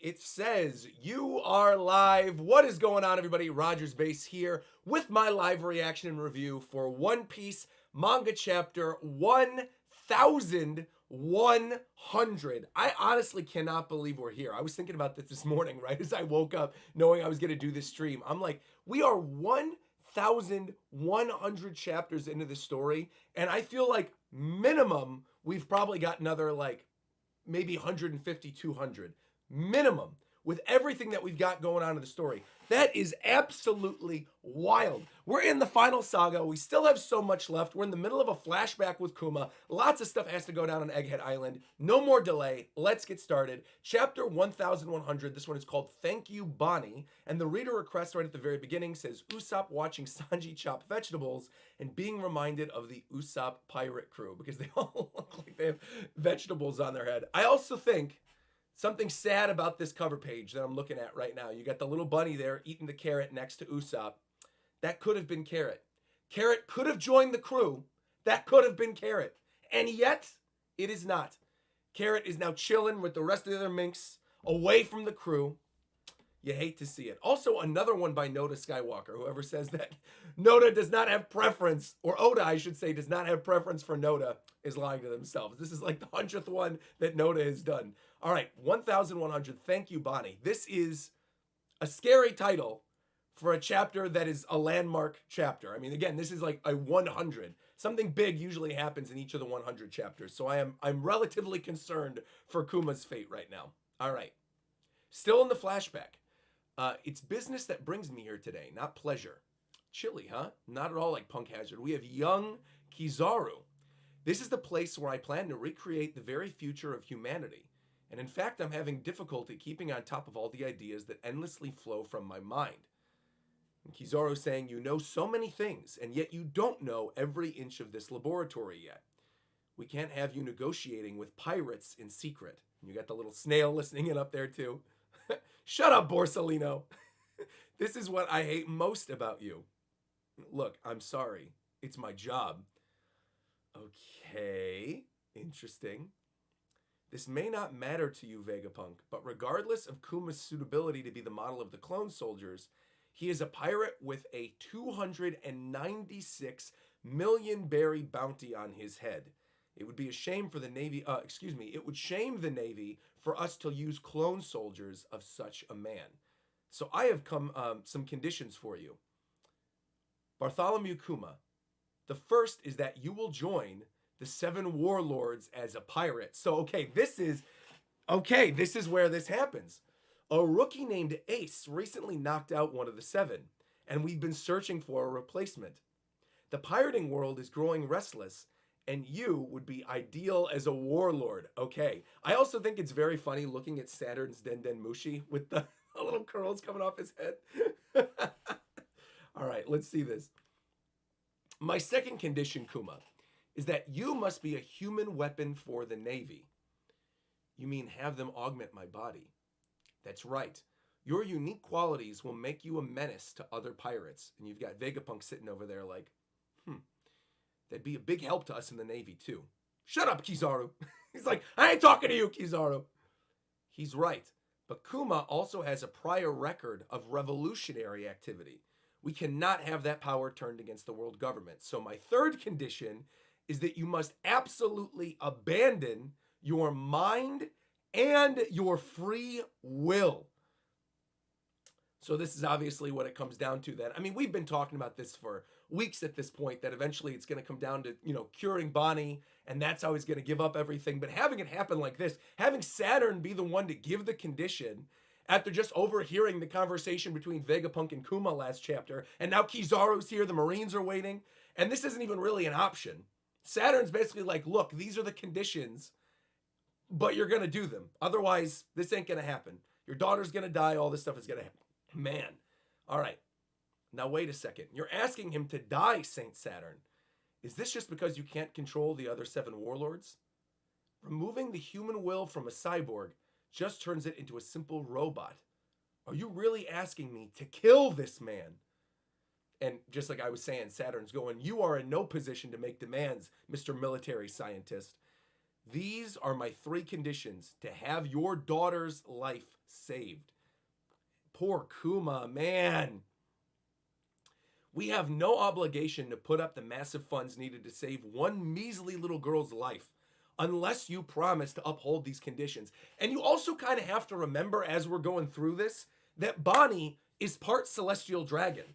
it says you are live. What is going on, everybody? RogersBase here with my live reaction and review for One Piece manga chapter 1100. I honestly cannot believe we're here. I was thinking about this morning, right as I woke up, knowing I was going to do this stream. I'm like, we are 1,100 chapters into the story, and I feel like minimum we've probably got another like maybe 150, 200 minimum with everything that we've got going on in the story. That is absolutely wild. We're in the final saga. We still have so much left. We're in the middle of a flashback with Kuma. Lots of stuff has to go down on Egghead Island. No more delay. Let's get started. Chapter 1100. This one is called Thank You, Bonnie. And the reader request right at the very beginning says, Usopp watching Sanji chop vegetables and being reminded of the Usopp pirate crew because they all look like they have vegetables on their head. I also think something sad about this cover page that I'm looking at right now. You got the little bunny there eating the carrot next to Usopp. That could have been Carrot. Carrot could have joined the crew. That could have been Carrot. And yet, it is not. Carrot is now chilling with the rest of the other minks away from the crew. You hate to see it. Also, another one by Noda Skywalker. Whoever says that Noda does not have preference, or Oda, I should say, does not have preference for Noda is lying to themselves. This is like the 100th one that Noda has done. All right, 1100. Thank you, Bonnie. This is a scary title for a chapter that is a landmark chapter. I mean, again, this is like a 100. Something big usually happens in each of the 100 chapters. So I'm relatively concerned for Kuma's fate right now. All right. Still in the flashback. It's business that brings me here today, not pleasure. Chilly, huh? Not at all like Punk Hazard. We have young Kizaru. This is the place where I plan to recreate the very future of humanity. And in fact, I'm having difficulty keeping on top of all the ideas that endlessly flow from my mind. And Kizaru saying, you know so many things, and yet you don't know every inch of this laboratory yet. We can't have you negotiating with pirates in secret. And you got the little snail listening in up there too. Shut up, Borsalino. This is what I hate most about you. Look, I'm sorry. It's my job. Okay, interesting. This may not matter to you, Vegapunk, but regardless of Kuma's suitability to be the model of the clone soldiers, he is a pirate with a 296 million berry bounty on his head. It would be a shame for the Navy, it would shame the Navy for us to use clone soldiers of such a man. So I have some conditions for you. Bartholomew Kuma, the first is that you will join the 7 warlords as a pirate. So, okay, this is where this happens. A rookie named Ace recently knocked out one of the 7, and we've been searching for a replacement. The pirating world is growing restless, and you would be ideal as a warlord. Okay. I also think it's very funny looking at Saturn's Den Mushi with the little curls coming off his head. All right, let's see this. My second condition, Kuma, is that you must be a human weapon for the Navy. You mean have them augment my body? That's right. Your unique qualities will make you a menace to other pirates. And you've got Vegapunk sitting over there like, that'd be a big help to us in the Navy too. Shut up, Kizaru. He's like, I ain't talking to you, Kizaru. He's right. But Kuma also has a prior record of revolutionary activity. We cannot have that power turned against the world government. So my third condition is that you must absolutely abandon your mind and your free will. So this is obviously what it comes down to then. I mean, we've been talking about this for weeks at this point, that eventually it's going to come down to, curing Bonnie, and that's how he's going to give up everything. But having it happen like this, having Saturn be the one to give the condition after just overhearing the conversation between Vegapunk and Kuma last chapter, and now Kizaru's here, the Marines are waiting, and this isn't even really an option. Saturn's basically like, look, these are the conditions, but you're going to do them. Otherwise, this ain't going to happen. Your daughter's going to die. All this stuff is going to happen. Man. All right. Now, wait a second. You're asking him to die, Saint Saturn. Is this just because you can't control the other 7 warlords? Removing the human will from a cyborg just turns it into a simple robot. Are you really asking me to kill this man? And just like I was saying, Saturn's going, you are in no position to make demands, Mr. Military Scientist. These are my 3 conditions to have your daughter's life saved. Poor Kuma, man. We have no obligation to put up the massive funds needed to save one measly little girl's life unless you promise to uphold these conditions. And you also kind of have to remember as we're going through this that Bonnie is part celestial dragon.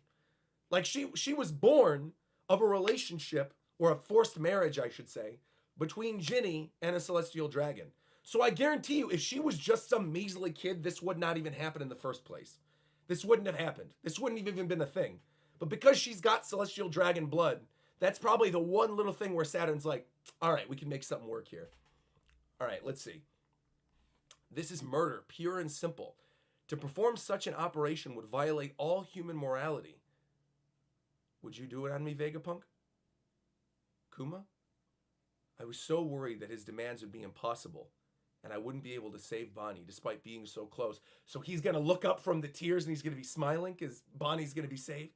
Like she was born of a relationship, or a forced marriage, I should say, between Ginny and a celestial dragon. So I guarantee you, if she was just some measly kid, this would not even happen in the first place. This wouldn't have happened. This wouldn't have even been a thing. But because she's got celestial dragon blood, that's probably the one little thing where Saturn's like, all right, we can make something work here. All right, let's see. This is murder, pure and simple. To perform such an operation would violate all human morality. Would you do it on me, Vegapunk? Kuma? I was so worried that his demands would be impossible, and I wouldn't be able to save Bonnie despite being so close. So he's going to look up from the tears and he's going to be smiling because Bonnie's going to be saved.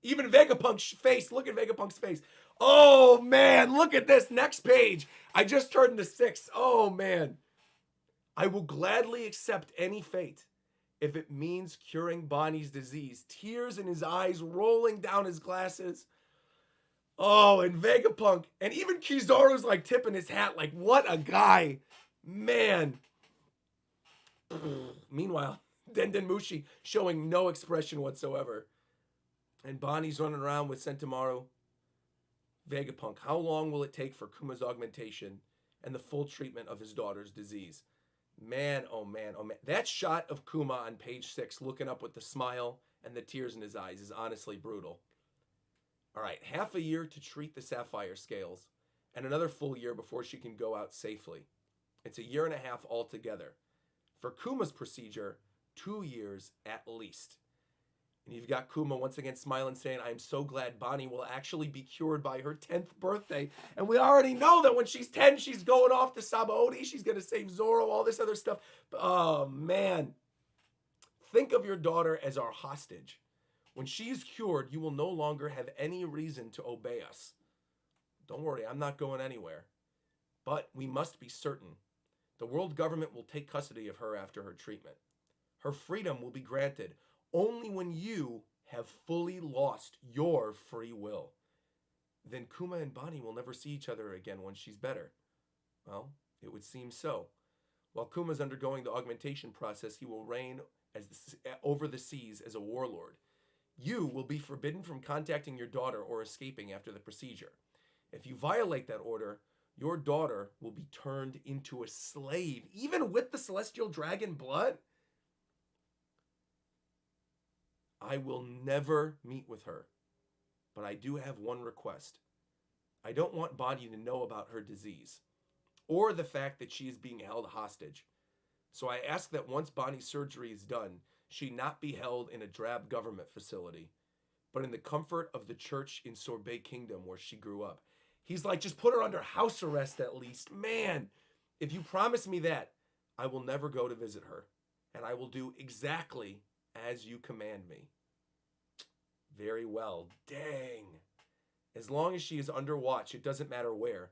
Even Vegapunk's face, look at Vegapunk's face. Oh man, look at this next page. I just turned to 6. Oh man. I will gladly accept any fate if it means curing Bonnie's disease. Tears in his eyes, rolling down his glasses. Oh, and Vegapunk, and even Kizaru's like tipping his hat, like, what a guy. Man. Meanwhile, Denden Mushi showing no expression whatsoever. And Bonnie's running around with Sentomaru. Vegapunk, how long will it take for Kuma's augmentation and the full treatment of his daughter's disease? Man, oh man, oh man. That shot of Kuma on page 6 looking up with the smile and the tears in his eyes is honestly brutal. All right, half a year to treat the sapphire scales and another full year before she can go out safely. It's a year and a half altogether. For Kuma's procedure, 2 years at least. And you've got Kuma once again smiling, saying, I am so glad Bonnie will actually be cured by her 10th birthday. And we already know that when she's 10, she's going off to Sabaody. She's going to save Zoro, all this other stuff. Oh, man. Think of your daughter as our hostage. When she's cured, you will no longer have any reason to obey us. Don't worry, I'm not going anywhere. But we must be certain. The world government will take custody of her after her treatment. Her freedom will be granted only when you have fully lost your free will. Then Kuma and Bonnie will never see each other again when she's better. Well, it would seem so. While Kuma's undergoing the augmentation process, he will reign over the seas as a warlord. You will be forbidden from contacting your daughter or escaping after the procedure. If you violate that order, your daughter will be turned into a slave, even with the celestial dragon blood. I will never meet with her, but I do have one request. I don't want Bonnie to know about her disease or the fact that she is being held hostage. So I ask that once Bonnie's surgery is done, she not be held in a drab government facility, but in the comfort of the church in Sorbet Kingdom where she grew up. He's like, just put her under house arrest at least. Man, if you promise me that, I will never go to visit her, and I will do exactly as you command me. Very well. Dang. As long as she is under watch, it doesn't matter where.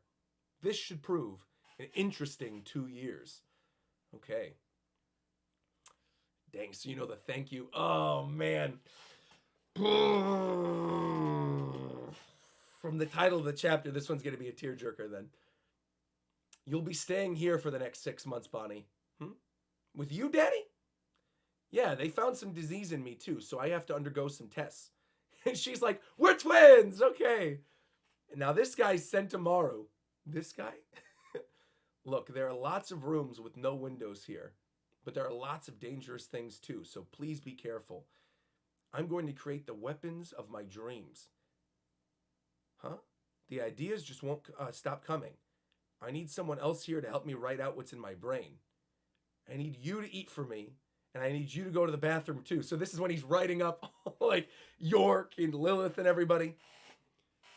This should prove an interesting 2 years. Okay. Dang, so you know the thank you. Oh, man. From the title of the chapter, this one's going to be a tearjerker then. You'll be staying here for the next 6 months, Bonnie. With you, Daddy? Yeah, they found some disease in me too, so I have to undergo some tests. And she's like, we're twins, okay. And now this guy's Sentomaru. This guy? Look, there are lots of rooms with no windows here, but there are lots of dangerous things too, so please be careful. I'm going to create the weapons of my dreams. Huh? The ideas just won't stop coming. I need someone else here to help me write out what's in my brain. I need you to eat for me, and I need you to go to the bathroom too. So this is when he's writing up like York and Lilith and everybody.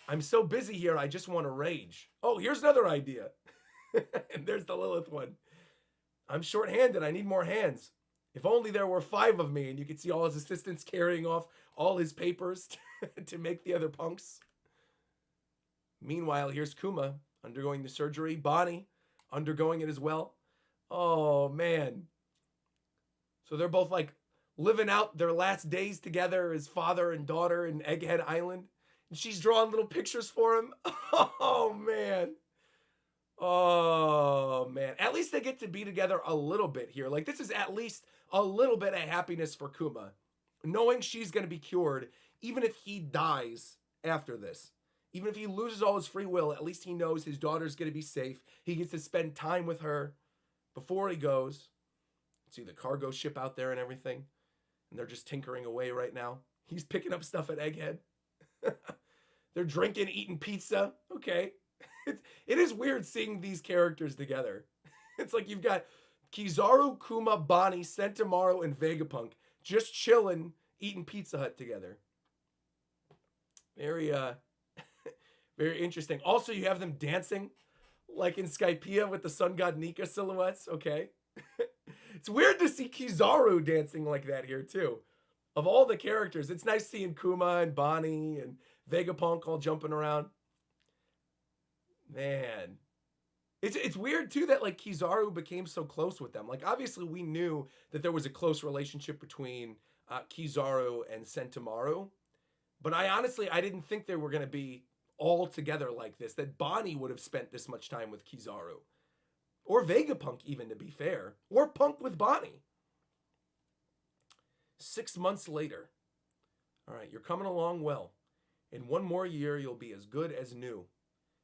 I'm so busy here, I just want to rage. Oh, here's another idea. And there's the Lilith one. I'm short-handed, I need more hands. If only there were 5 of me and you could see all his assistants carrying off all his papers to make the other punks. Meanwhile, here's Kuma undergoing the surgery. Bonnie undergoing it as well. Oh, man. So they're both like living out their last days together as father and daughter in Egghead Island. And she's drawing little pictures for him. Oh, man. Oh, man. At least they get to be together a little bit here. Like, this is at least a little bit of happiness for Kuma, knowing she's going to be cured, even if he dies after this. Even if he loses all his free will, at least he knows his daughter's going to be safe. He gets to spend time with her before he goes. See the cargo ship out there and everything. And they're just tinkering away right now. He's picking up stuff at Egghead. They're drinking, eating pizza. Okay. It is weird seeing these characters together. It's like you've got Kizaru, Kuma, Bonnie, Sentomaru, and Vegapunk just chilling, eating Pizza Hut together. Very, very interesting. Also, you have them dancing like in Skypiea with the sun god Nika silhouettes. Okay. It's weird to see Kizaru dancing like that here too. Of all the characters, it's nice seeing Kuma and Bonnie and Vegapunk all jumping around. Man. It's weird too that like Kizaru became so close with them. Like obviously we knew that there was a close relationship between Kizaru and Sentomaru. But I didn't think they were going to be all together like this. That Bonnie would have spent this much time with Kizaru. Or Vegapunk even, to be fair. Or Punk with Bonnie. 6 months later. All right, you're coming along well. In 1 more year, you'll be as good as new.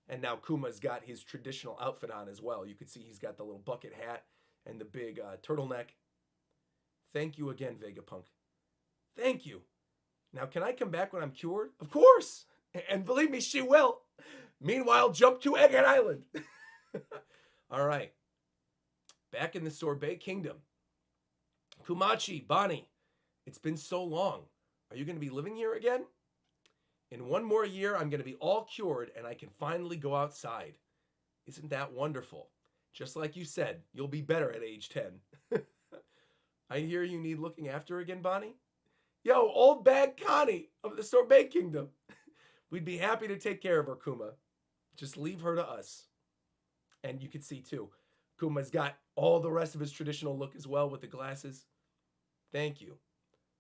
And now Kuma's got his traditional outfit on as well. You can see he's got the little bucket hat and the big turtleneck. Thank you again, Vegapunk. Thank you. Now, can I come back when I'm cured? Of course. And believe me, she will. Meanwhile, jump to Egghead Island. All right. Back in the Sorbet Kingdom. Kumachi, Bonnie, it's been so long. Are you going to be living here again? In 1 more year, I'm going to be all cured and I can finally go outside. Isn't that wonderful? Just like you said, you'll be better at age 10. I hear you need looking after again, Bonnie. Yo, old bag Connie of the Sorbet Kingdom. We'd be happy to take care of her, Kuma. Just leave her to us. And you can see too, Kuma's got all the rest of his traditional look as well with the glasses. Thank you.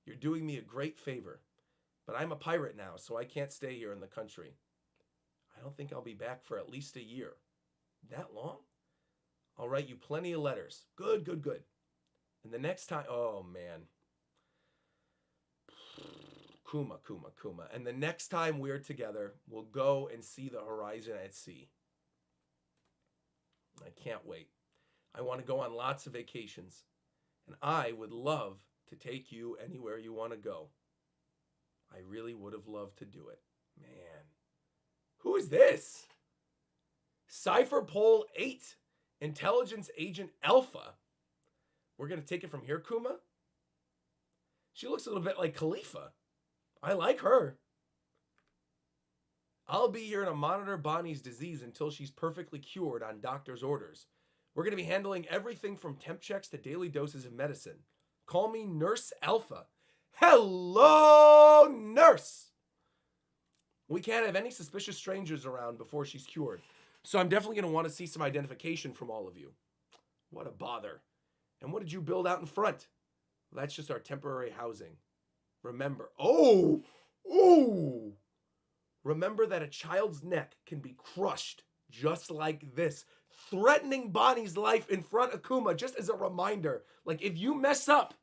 You're doing me a great favor. But I'm a pirate now, so I can't stay here in the country. I don't think I'll be back for at least a year. That long? I'll write you plenty of letters. Good, good, good. And the next time, oh man. Kuma. And the next time we're together, we'll go and see the horizon at sea. I can't wait. I want to go on lots of vacations. And I would love to take you anywhere you want to go. I really would have loved to do it. Man. Who is this? Cypher Pole 8. Intelligence Agent Alpha. We're going to take it from here, Kuma? She looks a little bit like Khalifa. I like her. I'll be here to monitor Bonnie's disease until she's perfectly cured on doctor's orders. We're going to be handling everything from temp checks to daily doses of medicine. Call me Nurse Alpha. Hello, nurse! We can't have any suspicious strangers around before she's cured. So I'm definitely going to want to see some identification from all of you. What a bother. And what did you build out in front? Well, that's just our temporary housing. Remember. Oh! Remember that a child's neck can be crushed just like this. Threatening Bonnie's life in front of Kuma just as a reminder. Like, if you mess up,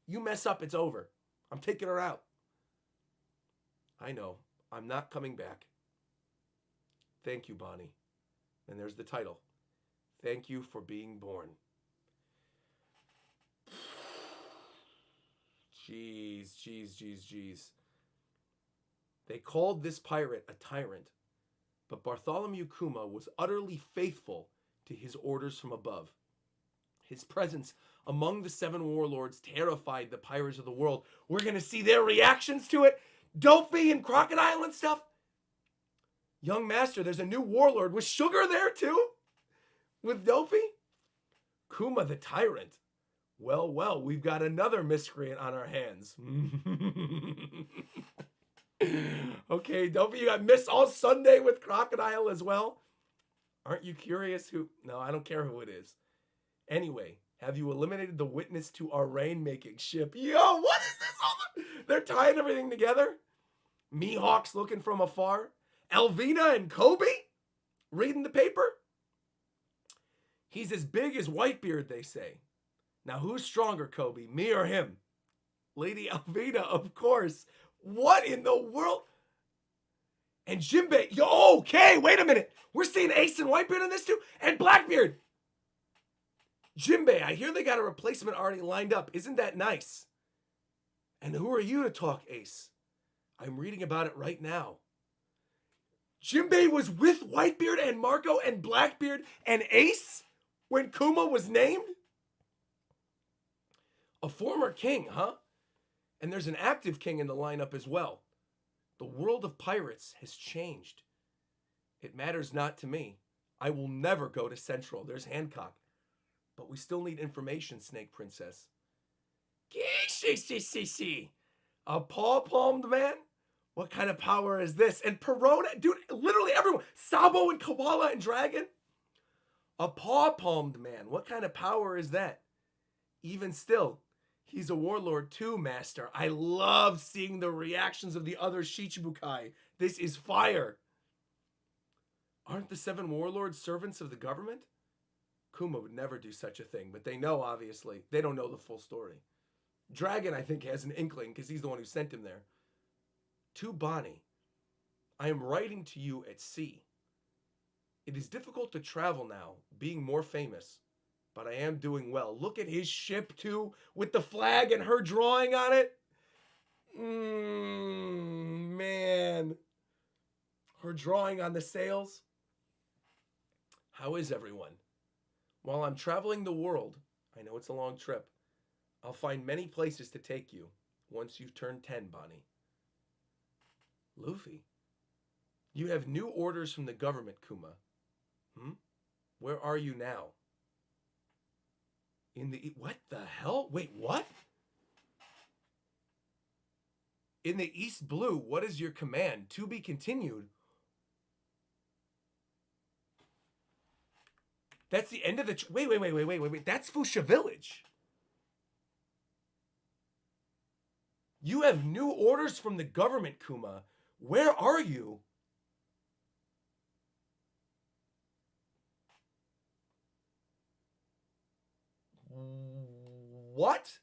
it's over. I'm taking her out. I know. I'm not coming back. Thank you, Bonnie. And there's the title. Thank you for being born. Jeez. They called this pirate a tyrant, but Bartholomew Kuma was utterly faithful to his orders from above. His presence among the 7 warlords terrified the pirates of the world. We're going to see their reactions to it. Dopey and Crocodile and stuff. Young master, there's a new warlord. Was Sugar there too? With Dopey? Kuma the tyrant. Well, we've got another miscreant on our hands. Okay, Dopey, you got Miss All Sunday with Crocodile as well. Aren't you curious who? No, I don't care who it is. Anyway, have you eliminated the witness to our rain-making ship? Yo, what is this? They're tying everything together. Mihawk's looking from afar. Elvina and Kobe reading the paper. He's as big as Whitebeard, they say. Now, who's stronger, Kobe, me or him? Lady Elvina, of course. What in the world? And Jinbei, yo, okay, wait a minute. We're seeing Ace and Whitebeard in this too? And Blackbeard. Jinbei, I hear they got a replacement already lined up. Isn't that nice? And who are you to talk, Ace? I'm reading about it right now. Jinbei was with Whitebeard and Marco and Blackbeard and Ace when Kuma was named? A former king, huh? And there's an active king in the lineup as well. The world of pirates has changed. It matters not to me. I will never go to Central. There's Hancock. But we still need information, Snake Princess. A paw-palmed man? What kind of power is this? And Perona, dude, literally everyone. Sabo and Koala and Dragon? A paw-palmed man. What kind of power is that? Even still, he's a warlord too, Master. I love seeing the reactions of the other Shichibukai. This is fire. Aren't the 7 warlords servants of the government? Kuma would never do such a thing, but they know, obviously. They don't know the full story. Dragon, I think, has an inkling because he's the one who sent him there. To Bonnie, I am writing to you at sea. It is difficult to travel now, being more famous, but I am doing well. Look at his ship, too, with the flag and her drawing on it. Man. Her drawing on the sails. How is everyone? While I'm traveling the world, I know it's a long trip, I'll find many places to take you once you've turned 10, Bonnie. Luffy, you have new orders from the government, Kuma. Where are you now? What the hell? Wait, what? In the East Blue, what is your command? To be continued. That's the end of the... Wait. That's Fuchsia Village. You have new orders from the government, Kuma. Where are you? What?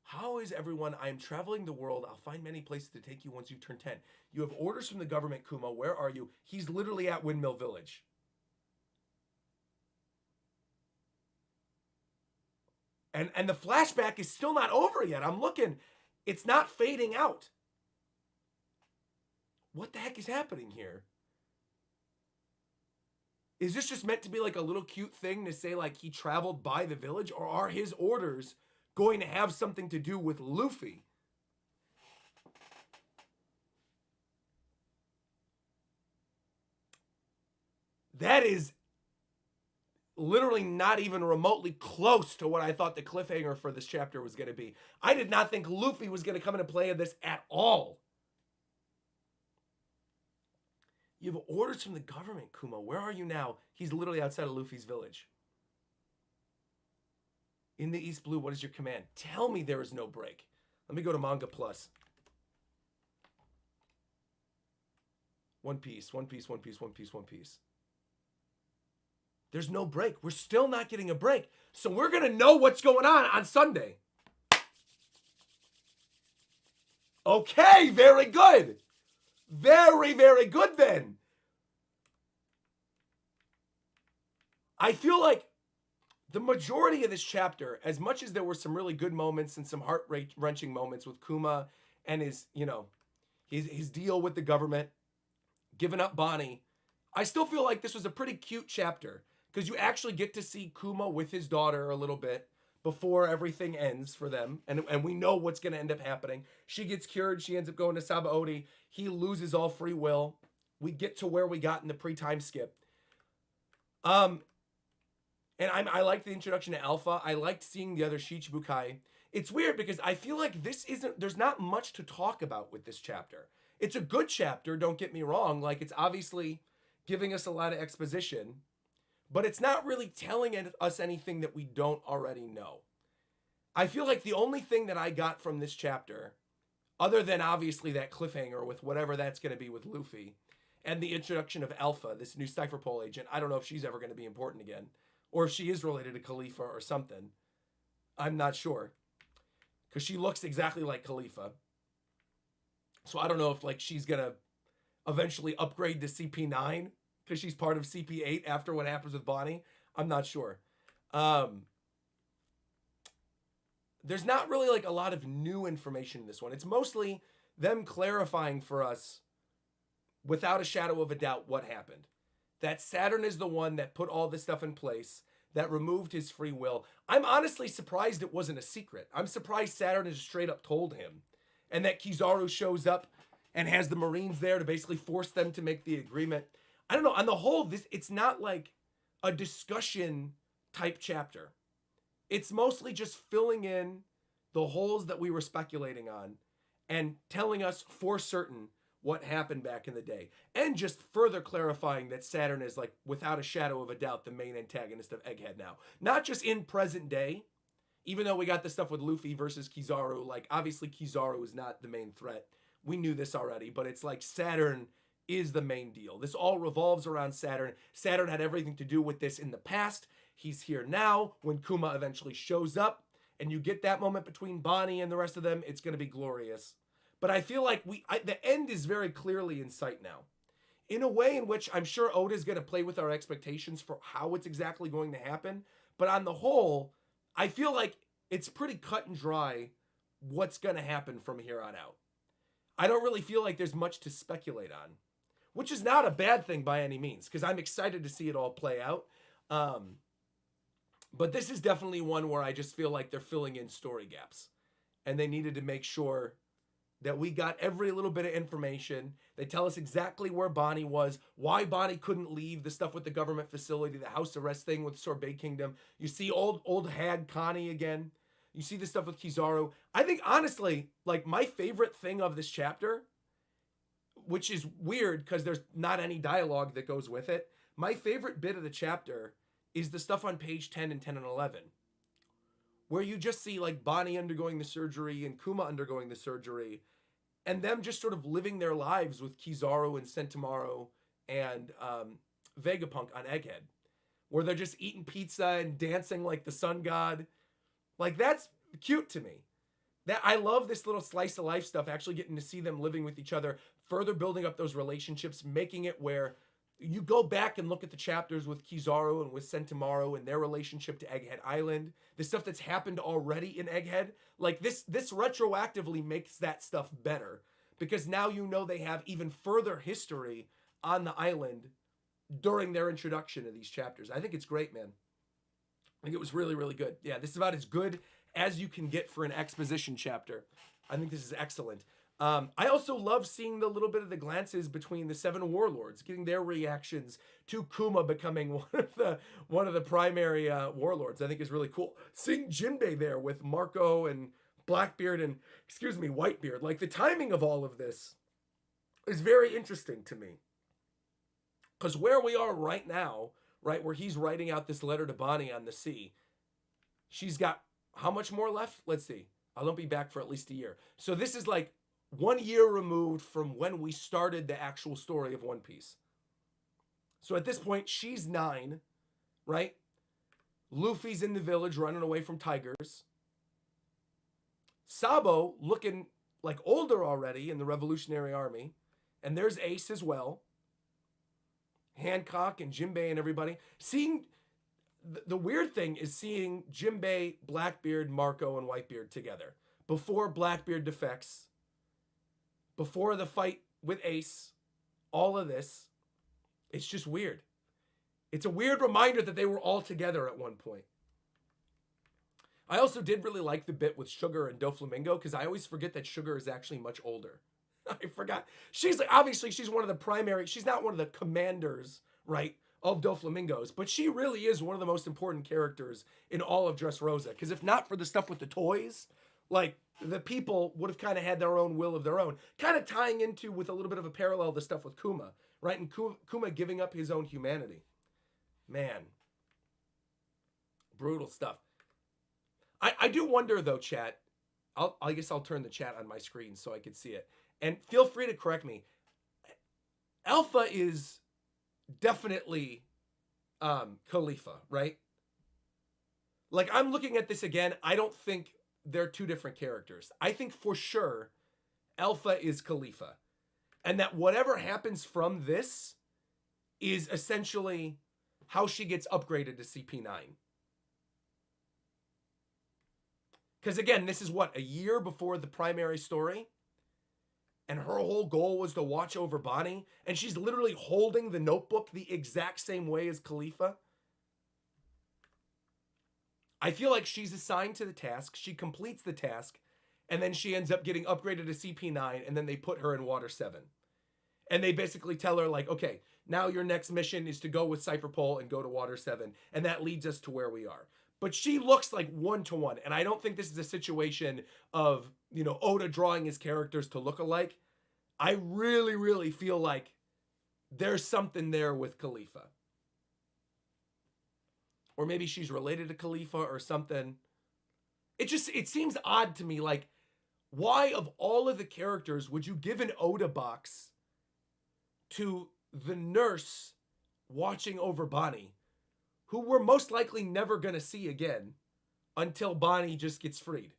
How is everyone? I am traveling the world. I'll find many places to take you once you turn 10. You have orders from the government, Kuma. Where are you? He's literally at Windmill Village. And the flashback is still not over yet. I'm looking. It's not fading out. What the heck is happening here? Is this just meant to be like a little cute thing to say like he traveled by the village? Or are his orders going to have something to do with Luffy? That is literally not even remotely close to what I thought the cliffhanger for this chapter was going to be. I did not think Luffy was going to come into play in this at all. You have orders from the government, Kuma. Where are you now? He's literally outside of Luffy's village. In the East Blue, what is your command? Tell me there is no break. Let me go to Manga Plus. One Piece. There's no break. We're still not getting a break. So we're going to know what's going on Sunday. Okay, very good. Very, very good then. I feel like the majority of this chapter, as much as there were some really good moments and some heart-wrenching moments with Kuma and his deal with the government, giving up Bonnie, I still feel like this was a pretty cute chapter because you actually get to see Kuma with his daughter a little bit before everything ends for them. And we know what's going to end up happening. She gets cured. She ends up going to Sabaody. He loses all free will. We get to where we got in the pre-time skip. And I liked the introduction to Alpha. I liked seeing the other Shichibukai. It's weird because I feel like there's not much to talk about with this chapter. It's a good chapter, don't get me wrong. Like, it's obviously giving us a lot of exposition, but it's not really telling us anything that we don't already know. I feel like the only thing that I got from this chapter, other than obviously that cliffhanger with whatever that's going to be with Luffy, and the introduction of Alpha, this new Cypherpole agent. I don't know if she's ever going to be important again, or if she is related to Khalifa or something. I'm not sure, because she looks exactly like Khalifa. So I don't know if like she's going to eventually upgrade to CP9 because she's part of CP8 after what happens with Bonnie. I'm not sure. There's not really like a lot of new information in this one. It's mostly them clarifying for us without a shadow of a doubt what happened. That Saturn is the one that put all this stuff in place, that removed his free will. I'm honestly surprised it wasn't a secret. I'm surprised Saturn has straight up told him, and that Kizaru shows up and has the Marines there to basically force them to make the agreement. I don't know. On the whole, it's not like a discussion type chapter. It's mostly just filling in the holes that we were speculating on and telling us for certain what happened back in the day. And just further clarifying that Saturn is, like, without a shadow of a doubt, the main antagonist of Egghead now. Not just in present day, even though we got the stuff with Luffy versus Kizaru. Like, obviously Kizaru is not the main threat. We knew this already, but it's like Saturn is the main deal. This all revolves around Saturn. Saturn had everything to do with this in the past. He's here now. When Kuma eventually shows up and you get that moment between Bonnie and the rest of them, it's going to be glorious. But I feel like the end is very clearly in sight now, in a way in which I'm sure Oda's going to play with our expectations for how it's exactly going to happen. But on the whole, I feel like it's pretty cut and dry what's going to happen from here on out. I don't really feel like there's much to speculate on, which is not a bad thing by any means, because I'm excited to see it all play out. But this is definitely one where I just feel like they're filling in story gaps, and they needed to make sure that we got every little bit of information. They tell us exactly where Bonnie was, why Bonnie couldn't leave, the stuff with the government facility, the house arrest thing with Sorbet Kingdom. You see old hag Connie again. You see the stuff with Kizaru. I think, honestly, like, my favorite thing of this chapter, which is weird because there's not any dialogue that goes with it, my favorite bit of the chapter is the stuff on page 10 and 10 and 11, where you just see, like, Bonnie undergoing the surgery and Kuma undergoing the surgery, and them just sort of living their lives with Kizaru and Sentomaru and Vegapunk on Egghead, where they're just eating pizza and dancing like the sun god. Like, that's cute to me. That I love this little slice of life stuff, actually getting to see them living with each other, further building up those relationships, making it where you go back and look at the chapters with Kizaru and with Sentomaru and their relationship to Egghead Island, the stuff that's happened already in Egghead. Like, this retroactively makes that stuff better, because now you know they have even further history on the island during their introduction to these chapters. I think it's great, man. I think it was really, really good. Yeah, this is about as good as you can get for an exposition chapter. I think this is excellent. I also love seeing the little bit of the glances between the 7 warlords, getting their reactions to Kuma becoming one of the primary warlords. I think is really cool. Seeing Jinbei there with Marco and Blackbeard and, Whitebeard. Like, the timing of all of this is very interesting to me. Because where we are right now, right, where he's writing out this letter to Bonnie on the sea, she's got how much more left? Let's see. I won't be back for at least a year. So this is like 1 year removed from when we started the actual story of One Piece. So at this point, she's 9, right? Luffy's in the village running away from tigers. Sabo looking like older already in the Revolutionary Army. And there's Ace as well. Hancock and Jinbei and everybody. Seeing the weird thing is seeing Jinbei, Blackbeard, Marco, and Whitebeard together. Before Blackbeard defects, before the fight with Ace, all of this, it's just weird. It's a weird reminder that they were all together at one point. I also did really like the bit with Sugar and Doflamingo, because I always forget that Sugar is actually much older. I forgot. She's like, obviously she's one of the primary, she's not one of the commanders, right, of Doflamingos, but she really is one of the most important characters in all of Dressrosa. Because if not for the stuff with the toys, Like, the people would have kind of had their own will of their own. Kind of tying into, with a little bit of a parallel, the stuff with Kuma, right? And Kuma giving up his own humanity. Man. Brutal stuff. I do wonder, though, chat. I guess I'll turn the chat on my screen so I can see it. And feel free to correct me. Alpha is definitely Khalifa, right? Like, I'm looking at this again. I don't think they're two different characters. I think for sure Alpha is Khalifa. And that whatever happens from this is essentially how she gets upgraded to CP9. Because again, this is what, a year before the primary story? And her whole goal was to watch over Bonnie. And she's literally holding the notebook the exact same way as Khalifa. I feel like she's assigned to the task. She completes the task. And then she ends up getting upgraded to CP9. And then they put her in Water 7. And they basically tell her, like, okay, now your next mission is to go with Cypherpole and go to Water 7. And that leads us to where we are. But she looks like one-to-one. And I don't think this is a situation of, you know, Oda drawing his characters to look alike. I really, really feel like there's something there with Khalifa. Or maybe she's related to Khalifa or something. It seems odd to me. Like, why of all of the characters would you give an Oda box to the nurse watching over Bonnie, who we're most likely never going to see again until Bonnie just gets freed?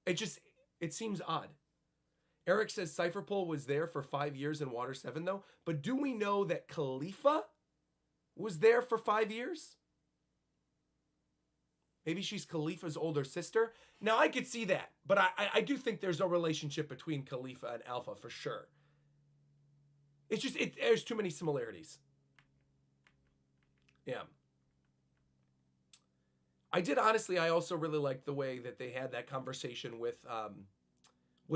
It seems odd. Eric says Cypherpole was there for 5 years in Water 7, though. But do we know that Khalifa was there for 5 years? Maybe she's Khalifa's older sister. Now, I could see that. But I do think there's a relationship between Khalifa and Alpha for sure. It's just, there's too many similarities. Yeah. I also really like the way that they had that conversation with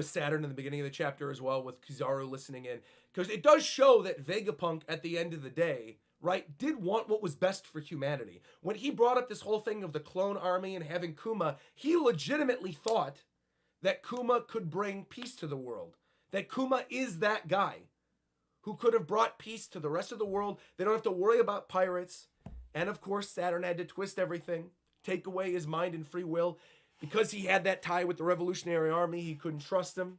Saturn in the beginning of the chapter as well, with Kizaru listening in. Because it does show that Vegapunk, at the end of the day, right, did want what was best for humanity. When he brought up this whole thing of the clone army and having Kuma, he legitimately thought that Kuma could bring peace to the world. That Kuma is that guy who could have brought peace to the rest of the world. They don't have to worry about pirates. And of course, Saturn had to twist everything, take away his mind and free will. Because he had that tie with the Revolutionary Army, he couldn't trust them.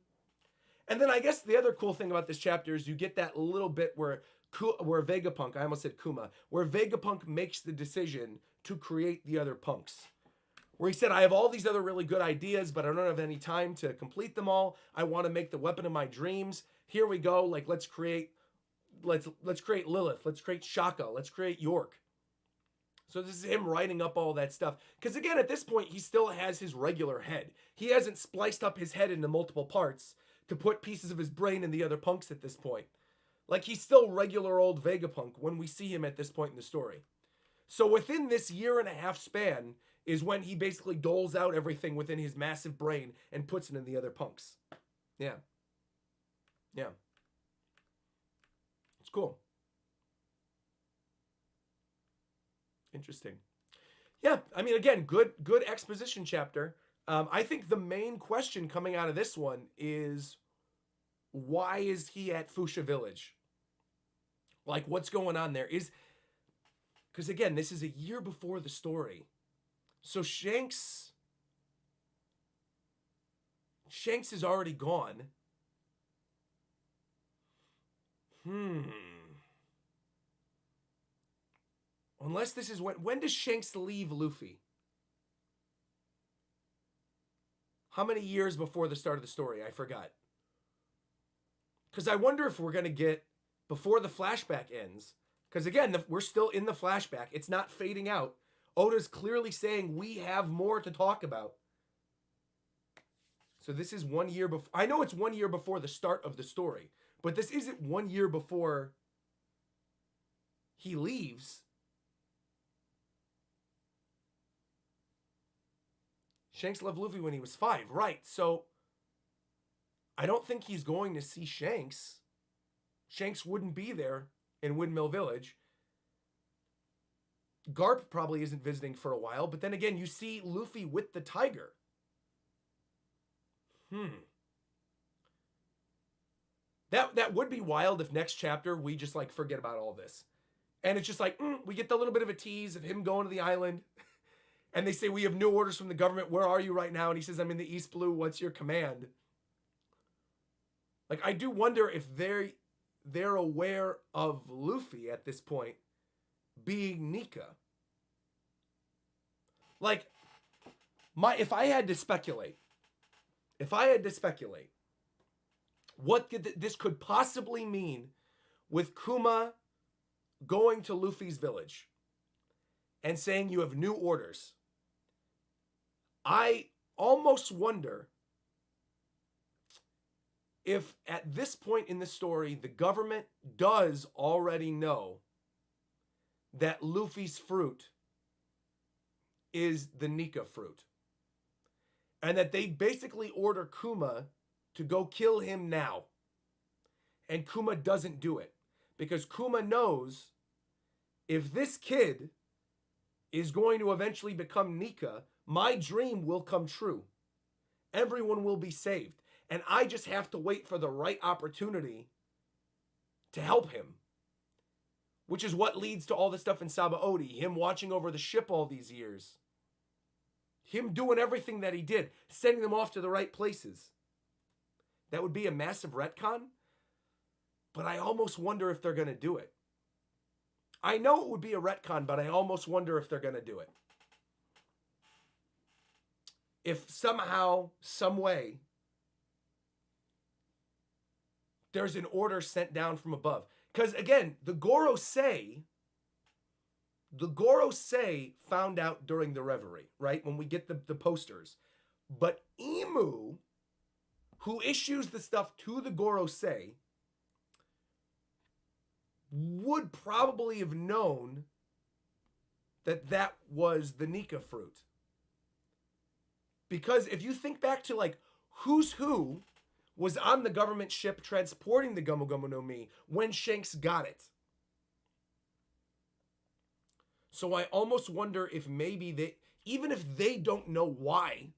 And then I guess the other cool thing about this chapter is you get that little bit where Vegapunk, I almost said Kuma, where Vegapunk makes the decision to create the other punks. Where he said, I have all these other really good ideas, but I don't have any time to complete them all. I want to make the weapon of my dreams. Here we go. Like, let's create Lilith. Let's create Shaka. Let's create York. So this is him writing up all that stuff. Because again, at this point, he still has his regular head. He hasn't spliced up his head into multiple parts to put pieces of his brain in the other punks at this point. Like, he's still regular old Vegapunk when we see him at this point in the story. So within this 1.5-year span is when he basically doles out everything within his massive brain and puts it in the other punks. Yeah. Yeah. It's cool. Interesting. Yeah, I mean, again, good exposition chapter. I think the main question coming out of this one is, why is he at Fuchsia Village? Like, what's going on there? Because again, this is a year before the story. So Shanks is already gone. Unless this is when does Shanks leave Luffy? How many years before the start of the story? I forgot. Because I wonder if we're going to get before the flashback ends. Because again, we're still in the flashback. It's not fading out. Oda's clearly saying we have more to talk about. So this is 1 year before. I know it's 1 year before the start of the story. But this isn't 1 year before he leaves. Shanks left Luffy when he was 5. Right, so I don't think he's going to see Shanks. Shanks wouldn't be there in Windmill Village. Garp probably isn't visiting for a while, but then again, you see Luffy with the tiger. That would be wild if next chapter we just like forget about all this. And it's just like, we get the little bit of a tease of him going to the island. And they say, we have new orders from the government. Where are you right now? And he says, I'm in the East Blue. What's your command? Like, I do wonder if they're aware of Luffy at this point being Nika. Like, if I had to speculate, what this could possibly mean with Kuma going to Luffy's village and saying you have new orders, I almost wonder if at this point in the story, the government does already know that Luffy's fruit is the Nika fruit. And that they basically order Kuma to go kill him now. And Kuma doesn't do it. Because Kuma knows if this kid is going to eventually become Nika, my dream will come true. Everyone will be saved. And I just have to wait for the right opportunity to help him. Which is what leads to all the stuff in Sabaody. Him watching over the ship all these years. Him doing everything that he did. Sending them off to the right places. That would be a massive retcon. But I almost wonder if they're going to do it. I know it would be a retcon, but I almost wonder if they're going to do it. If somehow, some way, there's an order sent down from above. Because again, the Gorosei found out during the reverie, right? When we get the posters. But Imu, who issues the stuff to the Gorosei, would probably have known that that was the Nika fruit. Because if you think back to like who's who was on the government ship transporting the Gomu Gomu no Mi when Shanks got it. So I almost wonder if maybe even if they don't know why,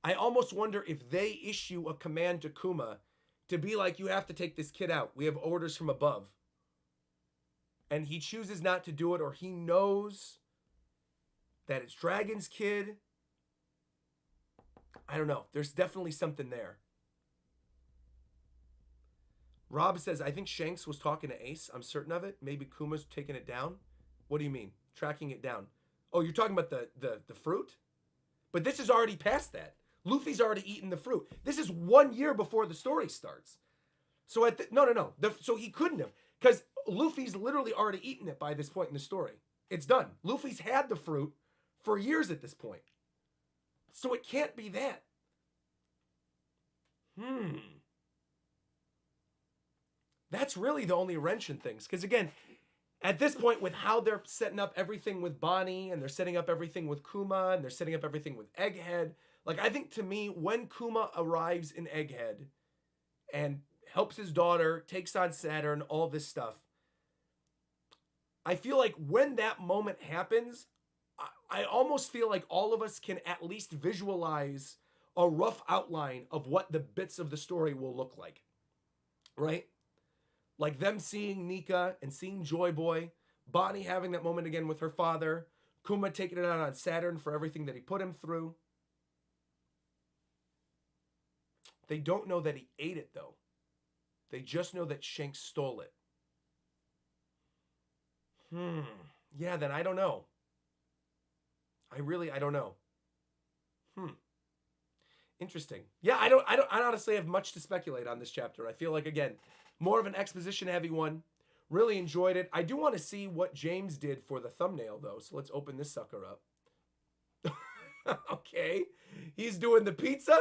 I almost wonder if they issue a command to Kuma to be like, you have to take this kid out. We have orders from above. And he chooses not to do it, or he knows that it's Dragon's kid. I don't know. There's definitely something there. Rob says, I think Shanks was talking to Ace. I'm certain of it. Maybe Kuma's taking it down. What do you mean? Tracking it down. Oh, you're talking about the fruit? But this is already past that. Luffy's already eaten the fruit. This is 1 year before the story starts. So no. So he couldn't have. Because Luffy's literally already eaten it by this point in the story. It's done. Luffy's had the fruit for years at this point. So it can't be that. That's really the only wrench in things. Because again, at this point, with how they're setting up everything with Bonnie, and they're setting up everything with Kuma, and they're setting up everything with Egghead, like I think to me, when Kuma arrives in Egghead and helps his daughter, takes on Saturn, all this stuff, I feel like when that moment happens, I almost feel like all of us can at least visualize a rough outline of what the bits of the story will look like. Right? Like them seeing Nika and seeing Joy Boy, Bonnie having that moment again with her father, Kuma taking it out on Saturn for everything that he put him through. They don't know that he ate it, though. They just know that Shanks stole it. Yeah, then I don't know. I don't know. Interesting. Yeah, I honestly have much to speculate on this chapter. I feel like, again, more of an exposition-heavy one. Really enjoyed it. I do want to see what James did for the thumbnail, though. So let's open this sucker up. Okay. He's doing the pizza?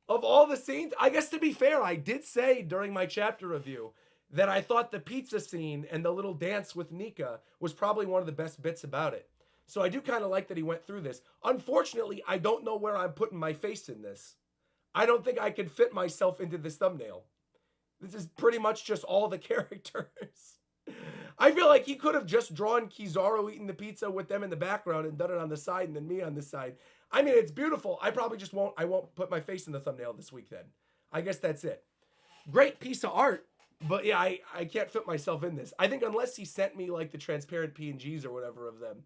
Of all the scenes, I guess to be fair, I did say during my chapter review that I thought the pizza scene and the little dance with Nika was probably one of the best bits about it. So I do kind of like that he went through this. Unfortunately, I don't know where I'm putting my face in this. I don't think I can fit myself into this thumbnail. This is pretty much just all the characters. I feel like he could have just drawn Kizaru eating the pizza with them in the background and done it on the side and then me on this side. I mean, it's beautiful. I won't put my face in the thumbnail this week then. I guess that's it. Great piece of art, but yeah, I can't fit myself in this. I think unless he sent me like the transparent PNGs or whatever of them.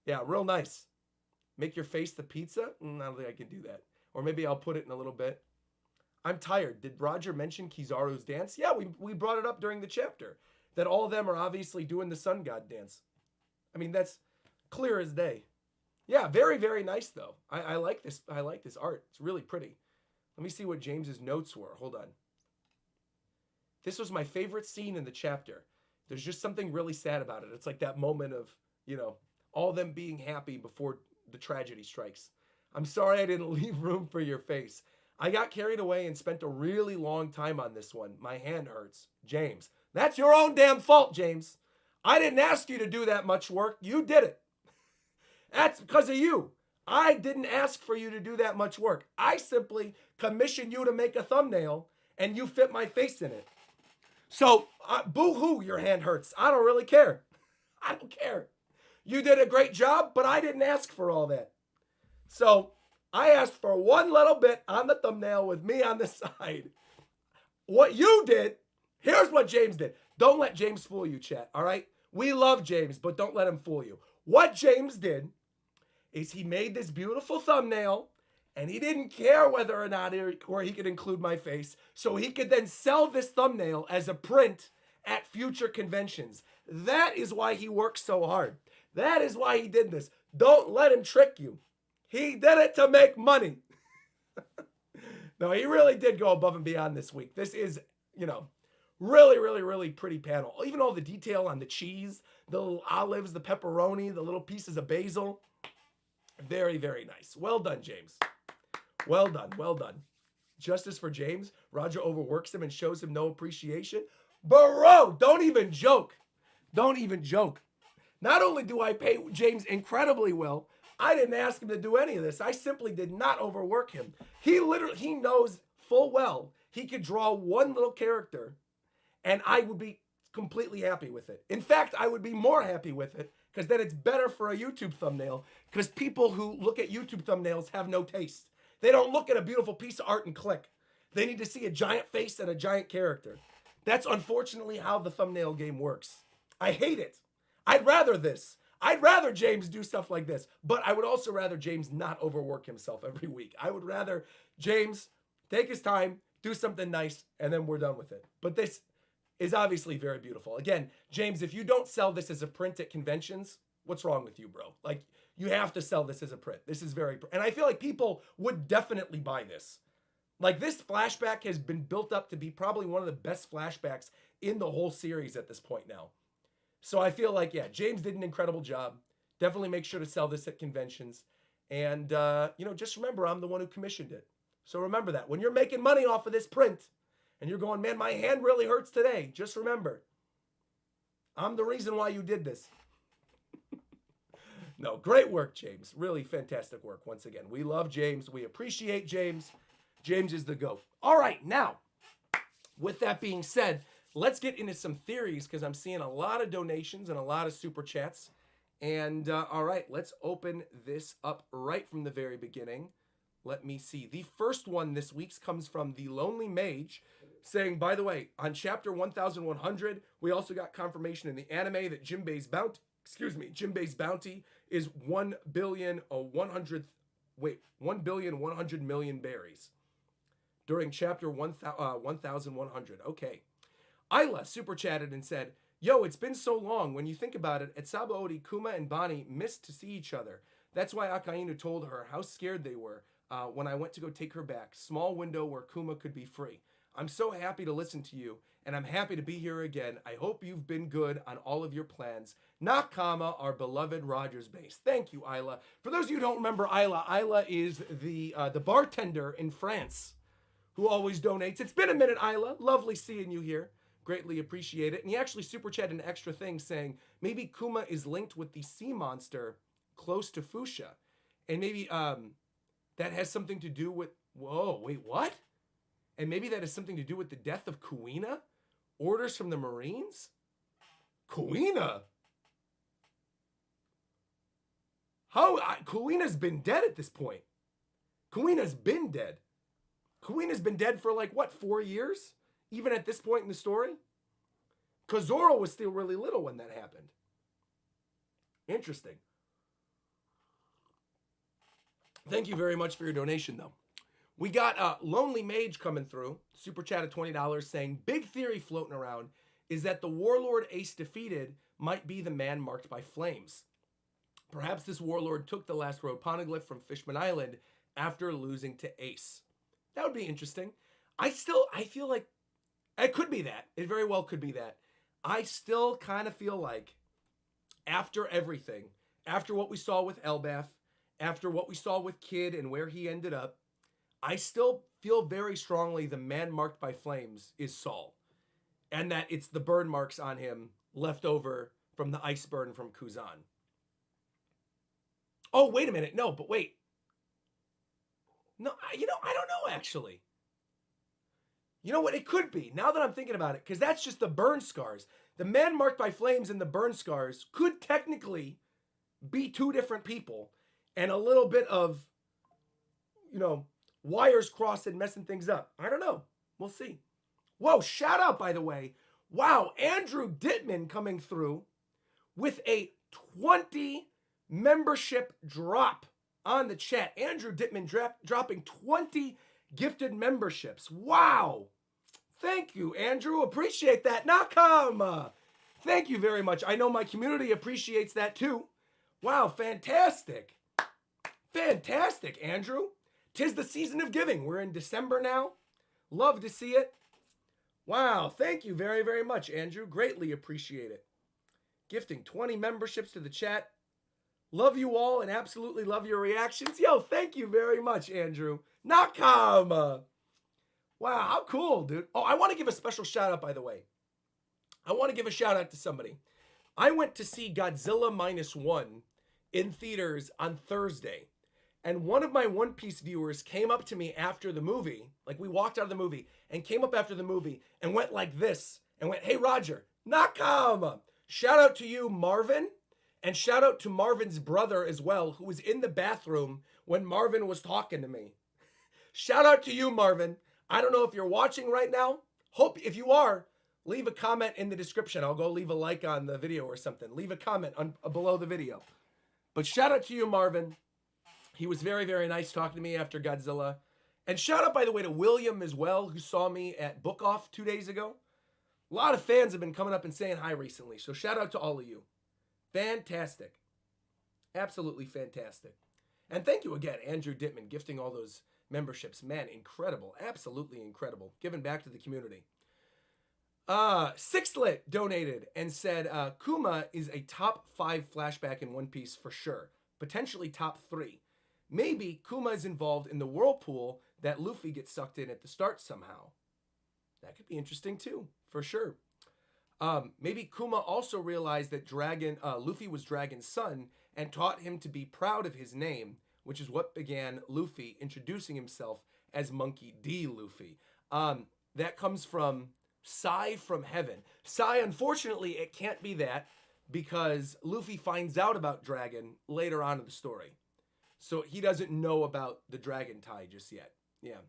Yeah, real nice. Make your face the pizza? I don't think I can do that. Or maybe I'll put it in a little bit. I'm tired. Did Roger mention Kizaru's dance? Yeah, we brought it up during the chapter. That all of them are obviously doing the sun god dance. I mean, that's clear as day. Yeah, very, very nice though. I like this. I like this art. It's really pretty. Let me see what James's notes were. Hold on. This was my favorite scene in the chapter. There's just something really sad about it. It's like that moment of, all of them being happy before the tragedy strikes. I'm sorry I didn't leave room for your face. I got carried away and spent a really long time on this one. My hand hurts. James. That's your own damn fault, James. I didn't ask you to do that much work. You did it. That's because of you. I didn't ask for you to do that much work. I simply commissioned you to make a thumbnail and you fit my face in it. So, boo-hoo, your hand hurts. I don't really care. I don't care. You did a great job, but I didn't ask for all that. So, I asked for one little bit on the thumbnail with me on the side. What you did, here's what James did. Don't let James fool you, chat, all right? We love James, but don't let him fool you. What James did is he made this beautiful thumbnail, and he didn't care whether or not he could include my face, so he could then sell this thumbnail as a print at future conventions. That is why he works so hard. That is why he did this. Don't let him trick you. He did it to make money. No, he really did go above and beyond this week. This is, really, really, really pretty panel. Even all the detail on the cheese, the little olives, the pepperoni, the little pieces of basil. Very, very nice. Well done, James. Well done. Well done. Justice for James. Roger overworks him and shows him no appreciation. Bro, don't even joke. Don't even joke. Not only do I pay James incredibly well, I didn't ask him to do any of this. I simply did not overwork him. He knows full well he could draw one little character and I would be completely happy with it. In fact, I would be more happy with it because then it's better for a YouTube thumbnail because people who look at YouTube thumbnails have no taste. They don't look at a beautiful piece of art and click. They need to see a giant face and a giant character. That's unfortunately how the thumbnail game works. I hate it. I'd rather James do stuff like this, but I would also rather James not overwork himself every week. I would rather James take his time, do something nice, and then we're done with it. But this is obviously very beautiful. Again, James, if you don't sell this as a print at conventions, what's wrong with you, bro? Like, you have to sell this as a print. This is and I feel like people would definitely buy this. Like, this flashback has been built up to be probably one of the best flashbacks in the whole series at this point now. So I feel like, yeah, James did an incredible job. Definitely make sure to sell this at conventions. And, just remember, I'm the one who commissioned it. So remember that. When you're making money off of this print and you're going, man, my hand really hurts today, just remember, I'm the reason why you did this. No, great work, James. Really fantastic work once again. We love James. We appreciate James. James is the GOAT. All right, now, with that being said, let's get into some theories because I'm seeing a lot of donations and a lot of super chats. And all right, let's open this up right from the very beginning. Let me see. The first one this week's comes from the Lonely Mage saying, by the way, on chapter 1100, we also got confirmation in the anime that Jinbei's bounty is 1,100,000,000 berries during chapter 1100. Okay. Ayla super chatted and said, yo, it's been so long. When you think about it, at Sabaody, Kuma and Bonnie missed to see each other. That's why Akainu told her how scared they were when I went to go take her back. Small window where Kuma could be free. I'm so happy to listen to you, and I'm happy to be here again. I hope you've been good on all of your plans. Nakama, our beloved RogersBase. Thank you, Ayla. For those of you who don't remember Ayla, Ayla is the bartender in France who always donates. It's been a minute, Ayla. Lovely seeing you here. Greatly appreciate it. And he actually super chatted an extra thing saying maybe Kuma is linked with the sea monster close to Fuchsia. And maybe that has something to do with... Whoa, wait, what? And maybe that has something to do with the death of Kuina? Orders from the Marines? Kuina? Kuina's been dead at this point. Kuina's been dead. Kuina's been dead for like, what, 4 years? Even at this point in the story? Because Zoro was still really little when that happened. Interesting. Thank you very much for your donation, though. We got Lonely Mage coming through. Super chat of $20 saying, big theory floating around is that the warlord Ace defeated might be the man marked by flames. Perhaps this warlord took the last road poneglyph from Fishman Island after losing to Ace. That would be interesting. I feel like it could be that. It very well could be that. I still kind of feel like after everything, after what we saw with Elbath, after what we saw with Kid and where he ended up, I still feel very strongly the man marked by flames is Saul. And that it's the burn marks on him left over from the ice burn from Kuzan. Oh, wait a minute. No, but wait. No, I don't know, actually. You know what? It could be, now that I'm thinking about it, because that's just the burn scars. The man marked by flames and the burn scars could technically be two different people, and a little bit of, wires crossed and messing things up. I don't know. We'll see. Whoa, shout out, by the way. Wow, Andrew Dittman coming through with a 20 membership drop on the chat. Andrew Dittman dropping 20 gifted memberships. Wow. Thank you, Andrew. Appreciate that. Nakama. Thank you very much. I know my community appreciates that too. Wow, fantastic. Fantastic, Andrew. 'Tis the season of giving. We're in December now. Love to see it. Wow, thank you very, very much, Andrew. Greatly appreciate it. Gifting 20 memberships to the chat. Love you all and absolutely love your reactions. Yo, thank you very much, Andrew. Nakama. Wow, how cool, dude. Oh, I want to give a special shout out, by the way. I want to give a shout out to somebody. I went to see Godzilla -1 in theaters on Thursday. And one of my One Piece viewers came up to me after the movie. Like, we walked out of the movie and came up after the movie and went like this and went, hey, Roger, Nakama. Shout out to you, Marvin. And shout out to Marvin's brother as well, who was in the bathroom when Marvin was talking to me. Shout out to you, Marvin. I don't know if you're watching right now. Hope if you are, leave a comment in the description. I'll go leave a like on the video or something. Leave a comment below the video. But shout out to you, Marvin. He was very, very nice talking to me after Godzilla. And shout out, by the way, to William as well, who saw me at Book Off 2 days ago. A lot of fans have been coming up and saying hi recently. So shout out to all of you. Fantastic. Absolutely fantastic. And thank you again, Andrew Dittman, gifting all those memberships. Man, incredible. Absolutely incredible. Giving back to the community. Sixlet donated and said, Kuma is a top 5 flashback in One Piece for sure. Potentially top 3. Maybe Kuma is involved in the whirlpool that Luffy gets sucked in at the start somehow. That could be interesting too, for sure. Maybe Kuma also realized that Luffy was Dragon's son and taught him to be proud of his name, which is what began Luffy introducing himself as Monkey D. Luffy. That comes from Sai from Heaven. Sai, unfortunately, it can't be that because Luffy finds out about Dragon later on in the story. So he doesn't know about the Dragon tie just yet. Yeah.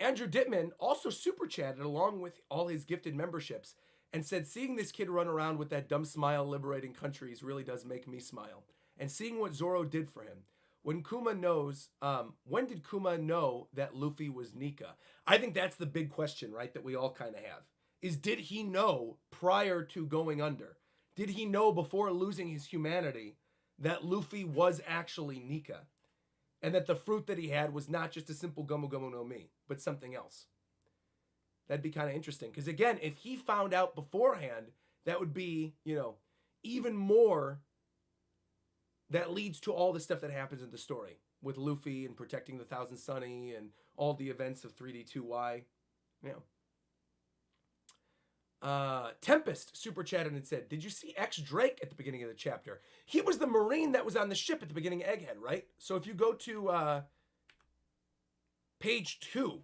Andrew Dittman also super chatted along with all his gifted memberships and said, seeing this kid run around with that dumb smile liberating countries really does make me smile. And seeing what Zoro did for him. When did Kuma know that Luffy was Nika? I think that's the big question, right, that we all kind of have. Is did he know prior to going under? Did he know before losing his humanity that Luffy was actually Nika? And that the fruit that he had was not just a simple Gomu Gomu no Mi, but something else. That'd be kind of interesting. Because again, if he found out beforehand, that would be, even more that leads to all the stuff that happens in the story. With Luffy and protecting the Thousand Sunny and all the events of 3D2Y. Tempest super chatted and said, did you see X Drake at the beginning of the chapter? He was the Marine that was on the ship at the beginning of Egghead, right? So if you go to page 2,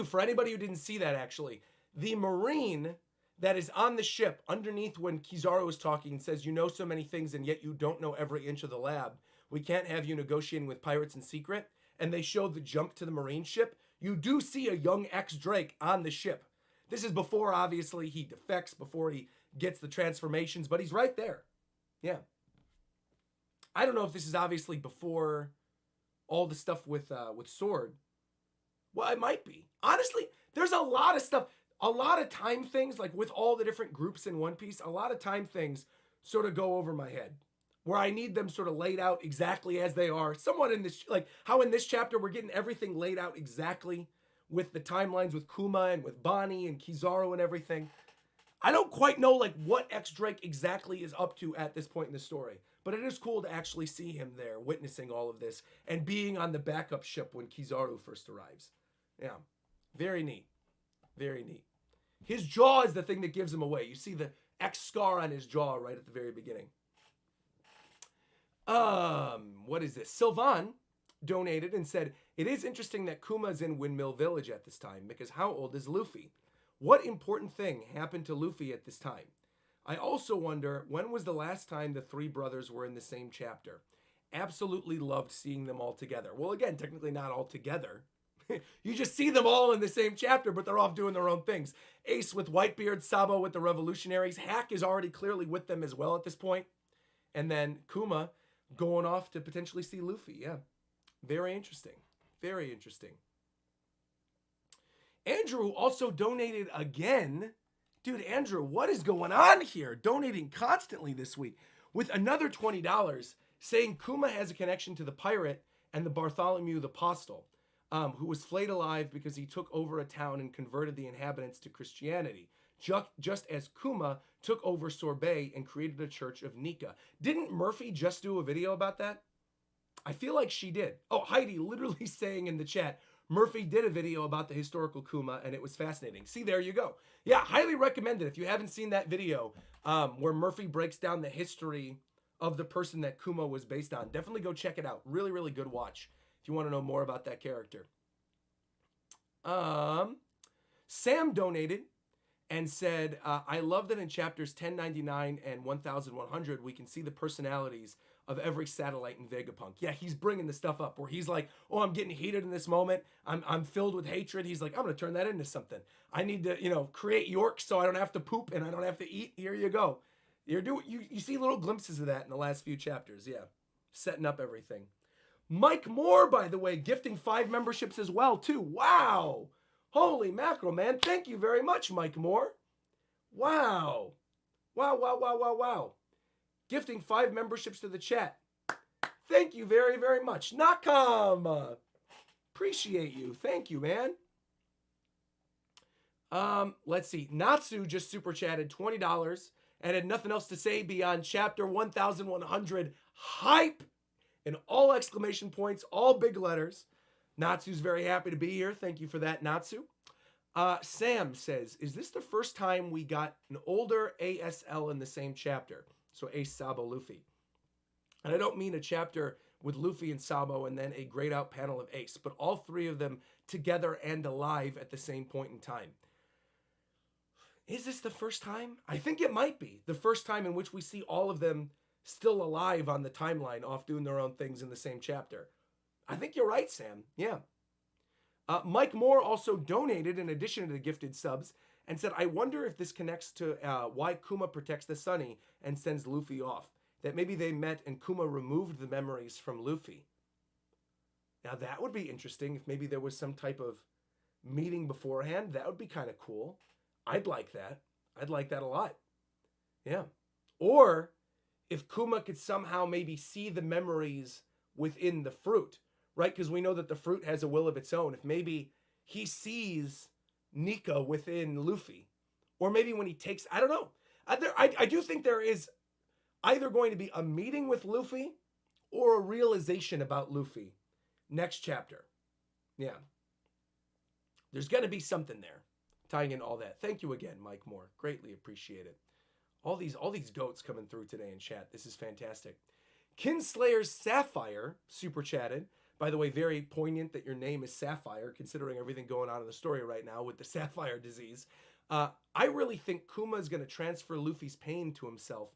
for anybody who didn't see that actually, the Marine that is on the ship underneath when Kizaru is talking and says, you know so many things and yet you don't know every inch of the lab. We can't have you negotiating with pirates in secret. And they show the jump to the Marine ship. You do see a young ex-Drake on the ship. This is before, obviously, he defects, before he gets the transformations, but he's right there. Yeah. I don't know if this is obviously before all the stuff with Sword. Well, it might be. Honestly, there's a lot of stuff, a lot of time things, like with all the different groups in One Piece, a lot of time things sort of go over my head, where I need them sort of laid out exactly as they are. Somewhat in this, like how in this chapter we're getting everything laid out exactly with the timelines with Kuma and with Bonnie and Kizaru and everything. I don't quite know like what X-Drake exactly is up to at this point in the story, but it is cool to actually see him there witnessing all of this and being on the backup ship when Kizaru first arrives. Yeah, very neat. Very neat. His jaw is the thing that gives him away. You see the X scar on his jaw right at the very beginning. What is this? Sylvan donated and said, it is interesting that Kuma's in Windmill Village at this time, because how old is Luffy? What important thing happened to Luffy at this time? I also wonder, when was the last time the three brothers were in the same chapter? Absolutely loved seeing them all together. Well, again, technically not all together. You just see them all in the same chapter, but they're off doing their own things. Ace with Whitebeard, Sabo with the Revolutionaries. Hack is already clearly with them as well at this point. And then Kuma going off to potentially see Luffy. Yeah, very interesting. Very interesting. Andrew also donated again. Dude, Andrew, what is going on here? Donating constantly this week with another $20, saying Kuma has a connection to the pirate and the Bartholomew the Apostle, who was flayed alive because he took over a town and converted the inhabitants to Christianity, just as Kuma took over Sorbet and created a church of Nika. Didn't Murphy just do a video about that? I feel like she did. Oh, Heidi literally saying in the chat, Murphy did a video about the historical Kuma, and it was fascinating. See, there you go. Yeah, highly recommend it. If you haven't seen that video where Murphy breaks down the history of the person that Kuma was based on, definitely go check it out. Really, really good watch if you want to know more about that character. Sam donated and said, I love that in chapters 1099 and 1100, we can see the personalities of every satellite in Vegapunk. Yeah, he's bringing the stuff up where he's like, oh, I'm getting heated in this moment. I'm filled with hatred. He's like, I'm going to turn that into something. I need to, create York so I don't have to poop and I don't have to eat. Here you go. You see little glimpses of that in the last few chapters. Yeah, setting up everything. Mike Moore, by the way, gifting 5 memberships as well, too. Wow. Holy mackerel, man. Thank you very much, Mike Moore. Wow. Wow. Gifting 5 memberships to the chat. Thank you very, very much. Nakam. Appreciate you. Thank you, man. Let's see. Natsu just super chatted $20 and had nothing else to say beyond chapter 1100 hype in all exclamation points, all big letters. Natsu's very happy to be here. Thank you for that, Natsu. Sam says, is this the first time we got an older ASL in the same chapter? So Ace, Sabo, Luffy. And I don't mean a chapter with Luffy and Sabo and then a grayed out panel of Ace, but all 3 of them together and alive at the same point in time. Is this the first time? I think it might be the first time in which we see all of them still alive on the timeline, off doing their own things in the same chapter. I think you're right, Sam. Yeah. Mike Moore also donated in addition to the gifted subs and said, I wonder if this connects to why Kuma protects the Sunny and sends Luffy off. That maybe they met and Kuma removed the memories from Luffy. Now that would be interesting if maybe there was some type of meeting beforehand. That would be kind of cool. I'd like that. I'd like that a lot. Yeah. Or if Kuma could somehow maybe see the memories within the fruit, right? Because we know that the fruit has a will of its own. If maybe he sees Nika within Luffy, or maybe when he takes, I don't know. I do think there is either going to be a meeting with Luffy or a realization about Luffy next chapter. Yeah. There's going to be something there tying in all that. Thank you again, Mike Moore. Greatly appreciate it. All these goats coming through today in chat. This is fantastic. Kinslayer's Sapphire super chatted. By the way, very poignant that your name is Sapphire, considering everything going on in the story right now with the Sapphire disease. I really think Kuma is going to transfer Luffy's pain to himself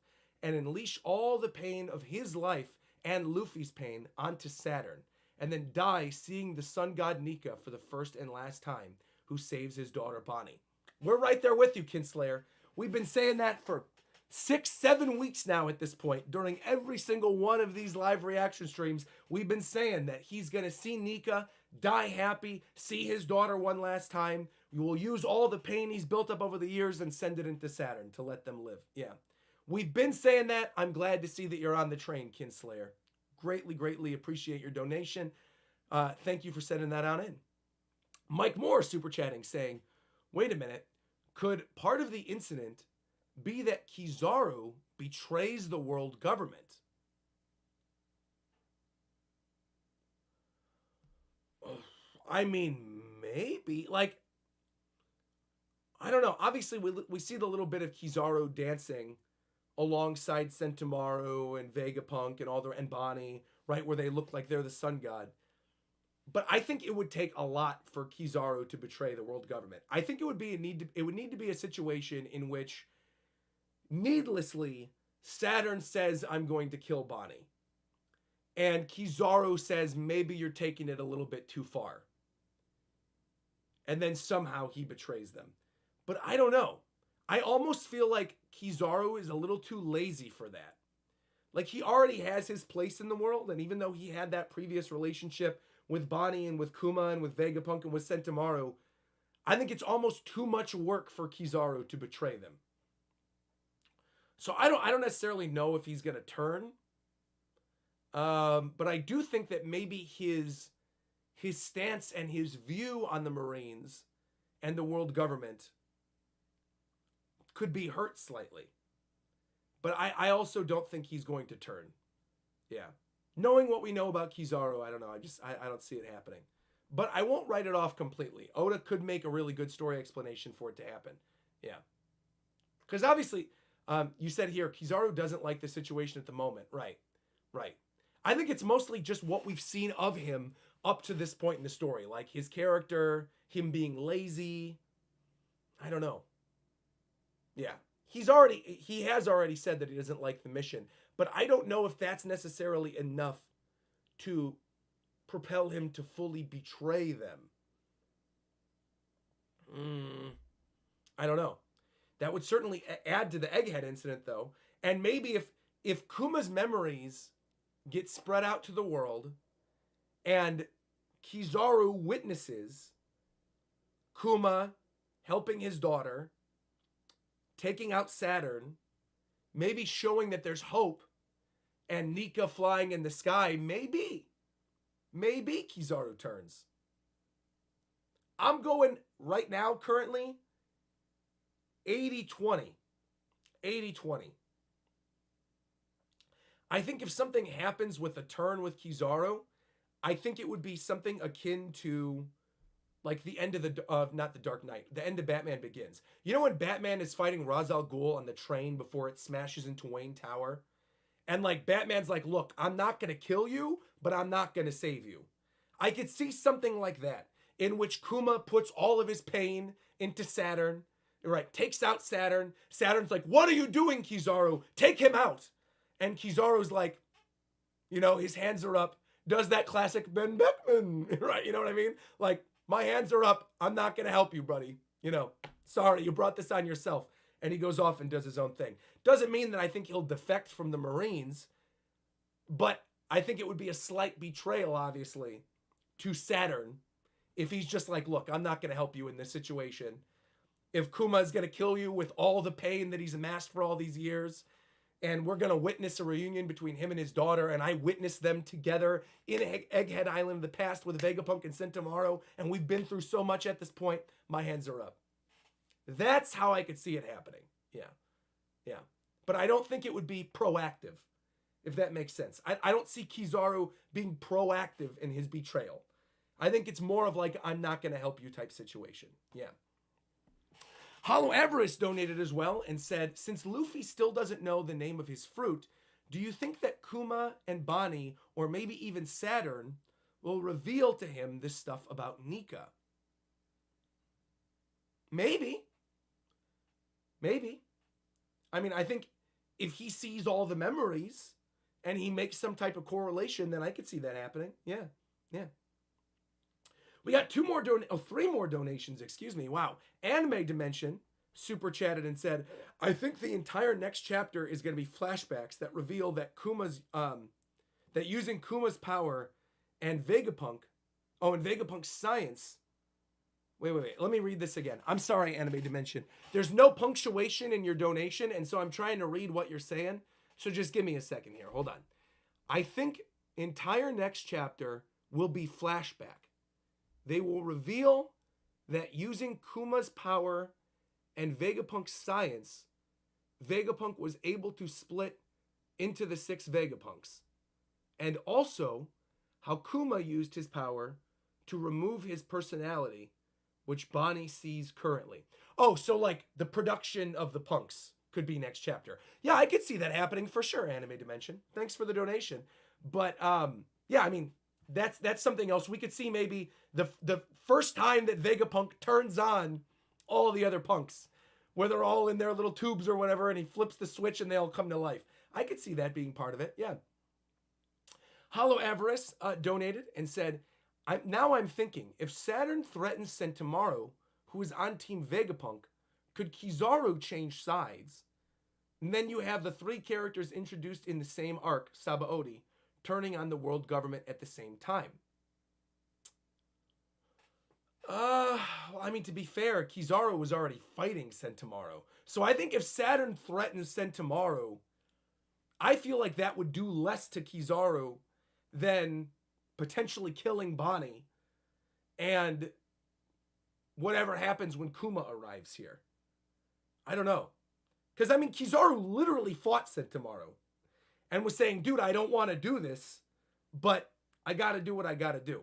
and unleash all the pain of his life and Luffy's pain onto Saturn, and then die seeing the sun god Nika for the first and last time, who saves his daughter Bonnie. We're right there with you, Kinslayer. We've been saying that for 6-7 weeks now at this point. During every single one of these live reaction streams, we've been saying that he's going to see Nika, die happy, see his daughter one last time. We will use all the pain he's built up over the years and send it into Saturn to let them live. Yeah. We've been saying that. I'm glad to see that you're on the train, Kinslayer. Greatly, greatly appreciate your donation. Thank you for sending that on in. Mike Moore super chatting saying, wait a minute, could part of the incident be that Kizaru betrays the world government? I mean, maybe. Like, I don't know. Obviously, we see the little bit of Kizaru dancing alongside Sentomaru and Vegapunk and Bonnie, right, where they look like they're the sun god. But I think it would take a lot for Kizaru to betray the world government. I think it would need to be a situation in which needlessly Saturn says, I'm going to kill Bonnie, and Kizaru says, maybe you're taking it a little bit too far, and then somehow he betrays them. But I don't know. I almost feel like Kizaru is a little too lazy for that. Like, he already has his place in the world, and even though he had that previous relationship with Bonnie and with Kuma and with Vegapunk and with Sentomaru, I think it's almost too much work for Kizaru to betray them. So I don't necessarily know if he's going to turn. But I do think that maybe his stance and his view on the Marines and the world government could be hurt slightly. But I also don't think he's going to turn. Yeah. Knowing what we know about Kizaru, I don't know. I don't see it happening. But I won't write it off completely. Oda could make a really good story explanation for it to happen. Yeah. Because obviously, you said here, Kizaru doesn't like the situation at the moment. Right. Right. I think it's mostly just what we've seen of him up to this point in the story. Like his character, him being lazy. I don't know. Yeah. He has already said that he doesn't like the mission. But I don't know if that's necessarily enough to propel him to fully betray them. I don't know. That would certainly add to the Egghead incident, though. And maybe if Kuma's memories get spread out to the world and Kizaru witnesses Kuma helping his daughter, taking out Saturn, maybe showing that there's hope, and Nika flying in the sky, maybe Kizaru turns. I'm going right now, currently, 80-20. 80-20. I think if something happens with a turn with Kizaru, I think it would be something akin to like the end of not the Dark Knight, the end of Batman Begins. You know when Batman is fighting Ra's al Ghul on the train before it smashes into Wayne Tower? And like Batman's like, look, I'm not going to kill you, but I'm not going to save you. I could see something like that, in which Kuma puts all of his pain into Saturn, right? Takes out Saturn. Saturn's like, what are you doing, Kizaru? Take him out. And Kizaru's like, you know, his hands are up. Does that classic Ben Beckman, right? You know what I mean? Like, my hands are up. I'm not going to help you, buddy. You know, sorry, you brought this on yourself. And he goes off and does his own thing. Doesn't mean that I think he'll defect from the Marines, but I think it would be a slight betrayal, obviously, to Saturn if he's just like, look, I'm not going to help you in this situation. If Kuma is going to kill you with all the pain that he's amassed for all these years, and we're going to witness a reunion between him and his daughter, and I witnessed them together in Egghead Island in the past with Vegapunk and Sentomaru, and we've been through so much at this point, my hands are up. That's how I could see it happening. Yeah. Yeah. But I don't think it would be proactive, if that makes sense. I don't see Kizaru being proactive in his betrayal. I think it's more of like, I'm not going to help you type situation. Yeah. Hollow Avarice donated as well and said, since Luffy still doesn't know the name of his fruit, do you think that Kuma and Bonnie, or maybe even Saturn, will reveal to him this stuff about Nika? Maybe. Maybe. I mean, I think if he sees all the memories and he makes some type of correlation, then I could see that happening. Yeah. Yeah. We got three more donations, excuse me. Wow. Anime Dimension super chatted and said, I think the entire next chapter is going to be flashbacks that reveal that that using Kuma's power and Vegapunk's science. Wait. Let me read this again. I'm sorry, Anime Dimension. There's no punctuation in your donation, and so I'm trying to read what you're saying. So just give me a second here. Hold on. I think entire next chapter will be flashback. They will reveal that using Kuma's power and Vegapunk's science, Vegapunk was able to split into the 6 Vegapunks. And also how Kuma used his power to remove his personality, which Bonnie sees currently. Oh, so like the production of the punks could be next chapter. Yeah, I could see that happening for sure, Anime Dimension. Thanks for the donation. But yeah, I mean, that's something else. We could see maybe the first time that Vegapunk turns on all the other punks, where they're all in their little tubes or whatever, and he flips the switch and they all come to life. I could see that being part of it, yeah. Hollow Avarice donated and said, I'm thinking, if Saturn threatens Sentomaru, who is on Team Vegapunk, could Kizaru change sides? And then you have the 3 characters introduced in the same arc, Sabaody, turning on the world government at the same time. I mean, to be fair, Kizaru was already fighting Sentomaru. So I think if Saturn threatens Sentomaru, I feel like that would do less to Kizaru than potentially killing Bonnie and whatever happens when Kuma arrives here. I don't know. Because, I mean, Kizaru literally fought Sentomaru and was saying, dude, I don't want to do this, but I got to do what I got to do.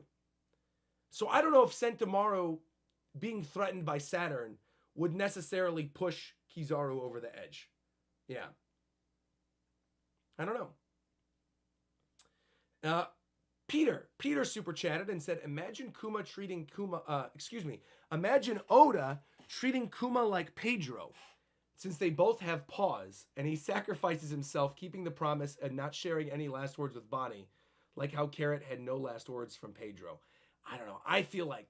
So I don't know if Sentomaru being threatened by Saturn would necessarily push Kizaru over the edge. Yeah. I don't know. Peter super chatted and said, imagine Oda treating Kuma like Pedro, since they both have paws, and he sacrifices himself, keeping the promise and not sharing any last words with Bonnie, like how Carrot had no last words from Pedro. I don't know. I feel like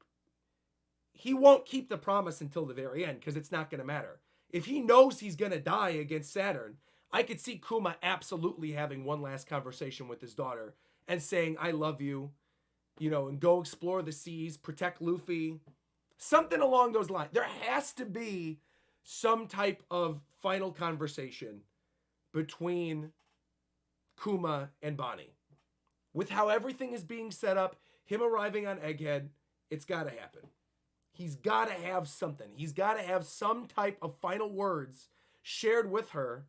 he won't keep the promise until the very end, because it's not going to matter. If he knows he's going to die against Saturn, I could see Kuma absolutely having one last conversation with his daughter and saying, I love you, and go explore the seas, protect Luffy, something along those lines. There has to be some type of final conversation between Kuma and Bonnie. With how everything is being set up, him arriving on Egghead, it's got to happen. He's got to have something. He's got to have some type of final words shared with her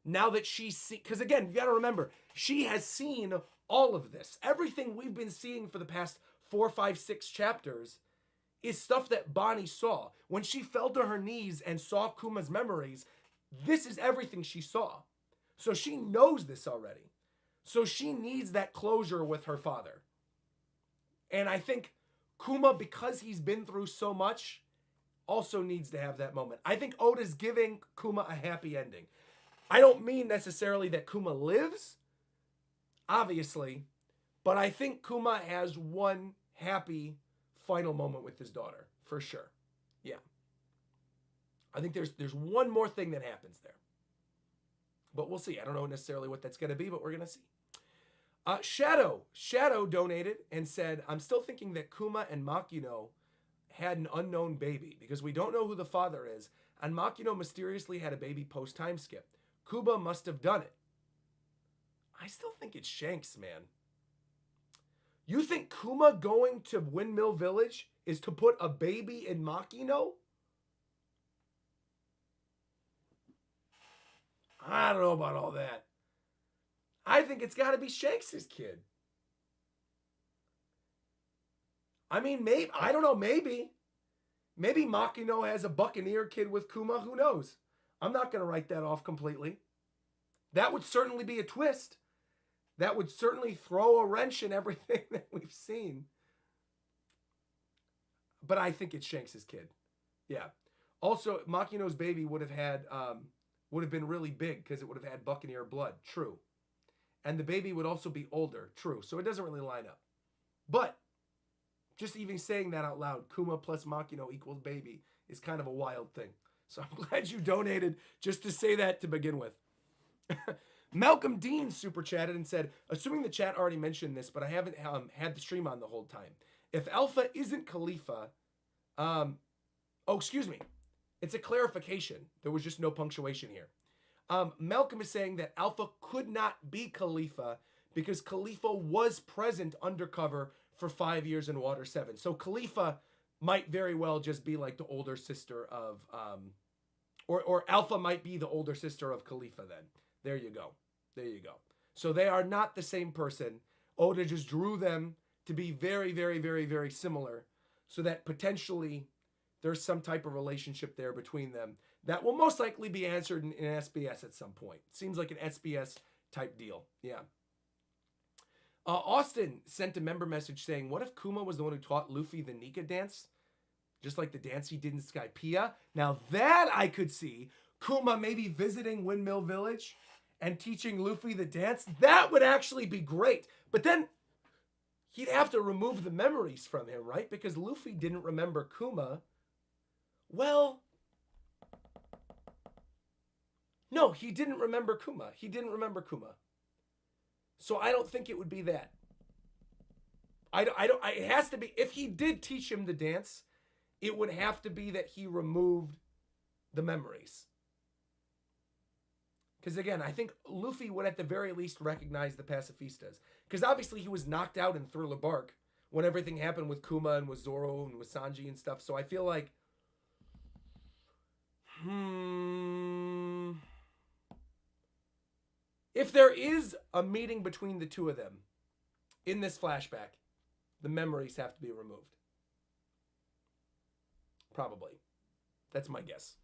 now that she's seen. Because again, you got to remember, she has seen all of this. Everything we've been seeing for the past 4, 5, 6 chapters is stuff that Bonnie saw. When she fell to her knees and saw Kuma's memories, this is everything she saw. So she knows this already. So she needs that closure with her father. And I think Kuma, because he's been through so much, also needs to have that moment. I think Oda's giving Kuma a happy ending. I don't mean necessarily that Kuma lives, obviously, but I think Kuma has one happy final moment with his daughter, for sure. Yeah. I think there's one more thing that happens there. But we'll see. I don't know necessarily what that's going to be, but we're going to see. Shadow donated and said, I'm still thinking that Kuma and Makino had an unknown baby because we don't know who the father is, and Makino mysteriously had a baby post-time skip. Kuba must have done it. I still think it's Shanks, man. You think Kuma going to Windmill Village is to put a baby in Makino? I don't know about all that. I think it's got to be Shanks' kid. I mean, maybe, I don't know, maybe. Maybe Makino has a Buccaneer kid with Kuma, who knows? I'm not going to write that off completely. That would certainly be a twist. That would certainly throw a wrench in everything that we've seen. But I think it's Shanks' kid. Yeah. Also, Makino's baby would have been really big because it would have had Buccaneer blood. True. And the baby would also be older. True. So it doesn't really line up. But just even saying that out loud, Kuma plus Makino equals baby, is kind of a wild thing. So I'm glad you donated just to say that to begin with. Malcolm Dean super chatted and said, assuming the chat already mentioned this, but I haven't had the stream on the whole time. If Alpha isn't Khalifa, excuse me. It's a clarification. There was just no punctuation here. Malcolm is saying that Alpha could not be Khalifa because Khalifa was present undercover for 5 years in Water 7. So Khalifa might very well just be like the older sister of, or Alpha might be the older sister of Khalifa then. There you go. There you go. So they are not the same person. Oda just drew them to be very, very, very, very similar so that potentially there's some type of relationship there between them that will most likely be answered in SBS at some point. Seems like an SBS type deal. Yeah. Austin sent a member message saying, what if Kuma was the one who taught Luffy the Nika dance? Just like the dance he did in Skypiea? Now that I could see. Kuma maybe visiting Windmill Village and teaching Luffy the dance. That would actually be great. But then he'd have to remove the memories from him, right? Because Luffy didn't remember Kuma. Well, no, he didn't remember Kuma. He didn't remember Kuma. So I don't think it would be that. It has to be, if he did teach him the dance, it would have to be that he removed the memories. Because again, I think Luffy would at the very least recognize the pacifistas. Because obviously he was knocked out in Thriller Bark when everything happened with Kuma and with Zoro and with Sanji and stuff. So I feel like, if there is a meeting between the two of them in this flashback, the memories have to be removed. Probably. That's my guess.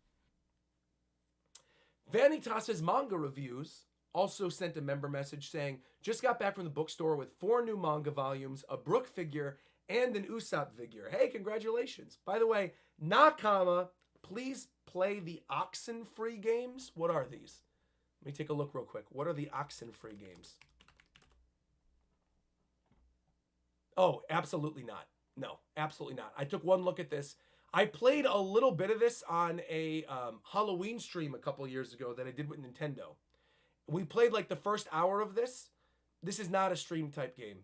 Vanitas's Manga Reviews also sent a member message saying, just got back from the bookstore with 4 new manga volumes, a Brook figure, and an Usopp figure. Hey, congratulations. By the way, Nakama, please play the Oxenfree games. What are these? Let me take a look real quick. What are the Oxenfree games? Oh, absolutely not. No, absolutely not. I took one look at this. I played a little bit of this on a Halloween stream a couple years ago that I did with Nintendo. We played like the first hour of this. This is not a stream type game,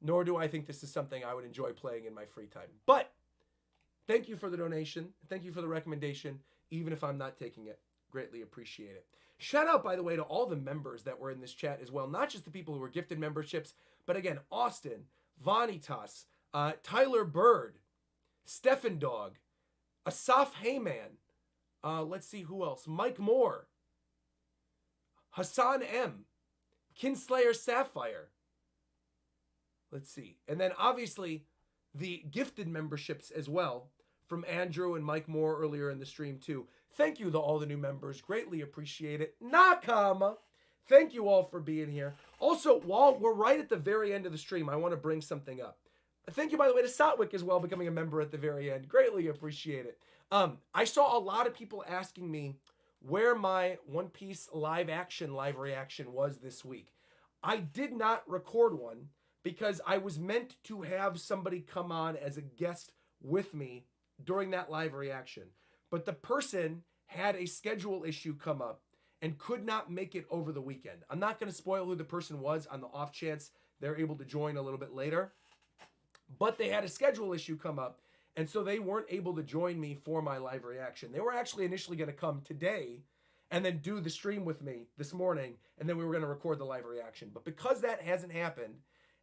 nor do I think this is something I would enjoy playing in my free time. But thank you for the donation. Thank you for the recommendation, even if I'm not taking it. Greatly appreciate it. Shout out, by the way, to all the members that were in this chat as well. Not just the people who were gifted memberships, but again, Austin, Vanitas, Tyler Bird, Stephen Dog, Asaf Heyman, let's see who else, Mike Moore, Hassan M, Kinslayer Sapphire, let's see, and then obviously the gifted memberships as well from Andrew and Mike Moore earlier in the stream too. Thank you to all the new members, greatly appreciate it. Nakama, thank you all for being here. Also, while we're right at the very end of the stream, I want to bring something up. Thank you, by the way, to Satwick as well, becoming a member at the very end. Greatly appreciate it. I saw a lot of people asking me where my One Piece live reaction was this week. I did not record one because I was meant to have somebody come on as a guest with me during that live reaction. But the person had a schedule issue come up and could not make it over the weekend. I'm not going to spoil who the person was on the off chance they're able to join a little bit later. But they had a schedule issue come up, and so they weren't able to join me for my live reaction. They were actually initially going to come today and then do the stream with me this morning, and then we were going to record the live reaction. But because that hasn't happened,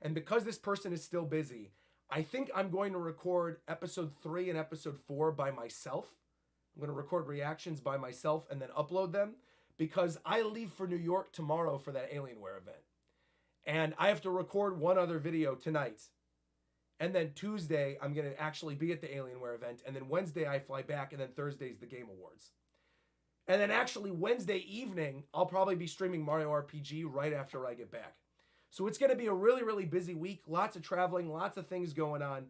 and because this person is still busy, I think I'm going to record episode 3 and episode 4 by myself. I'm going to record reactions by myself and then upload them, because I leave for New York tomorrow for that Alienware event. And I have to record one other video tonight. And then Tuesday, I'm going to actually be at the Alienware event. And then Wednesday, I fly back. And then Thursday's the Game Awards. And then actually Wednesday evening, I'll probably be streaming Mario RPG right after I get back. So it's going to be a really, really busy week. Lots of traveling, lots of things going on.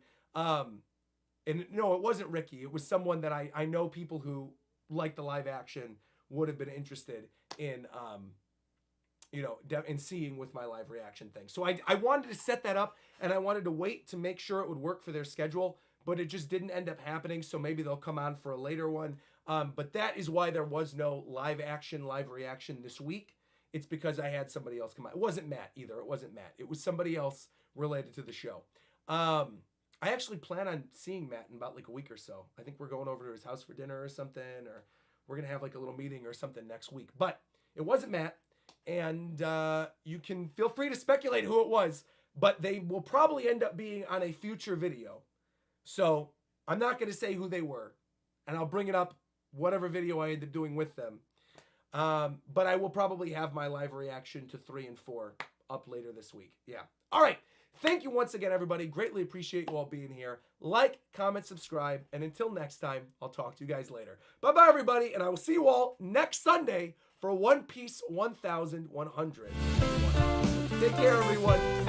And no, it wasn't Ricky. It was someone that I know people who like the live action would have been interested in, in seeing with my live reaction thing. So I wanted to set that up, and I wanted to wait to make sure it would work for their schedule, but it just didn't end up happening. So maybe they'll come on for a later one. But that is why there was no live reaction this week. It's because I had somebody else come on. It wasn't Matt either. It wasn't Matt. It was somebody else related to the show. I actually plan on seeing Matt in about like a week or so. I think we're going over to his house for dinner or something, or we're going to have like a little meeting or something next week. But it wasn't Matt, and you can feel free to speculate who it was, but they will probably end up being on a future video. So I'm not going to say who they were, and I'll bring it up whatever video I end up doing with them. But I will probably have my live reaction to 3 and 4 up later this week. Yeah. All right. Thank you once again, everybody. Greatly appreciate you all being here. Like, comment, subscribe, and until next time, I'll talk to you guys later. Bye-bye, everybody, and I will see you all next Sunday for One Piece 1100. Take care, everyone.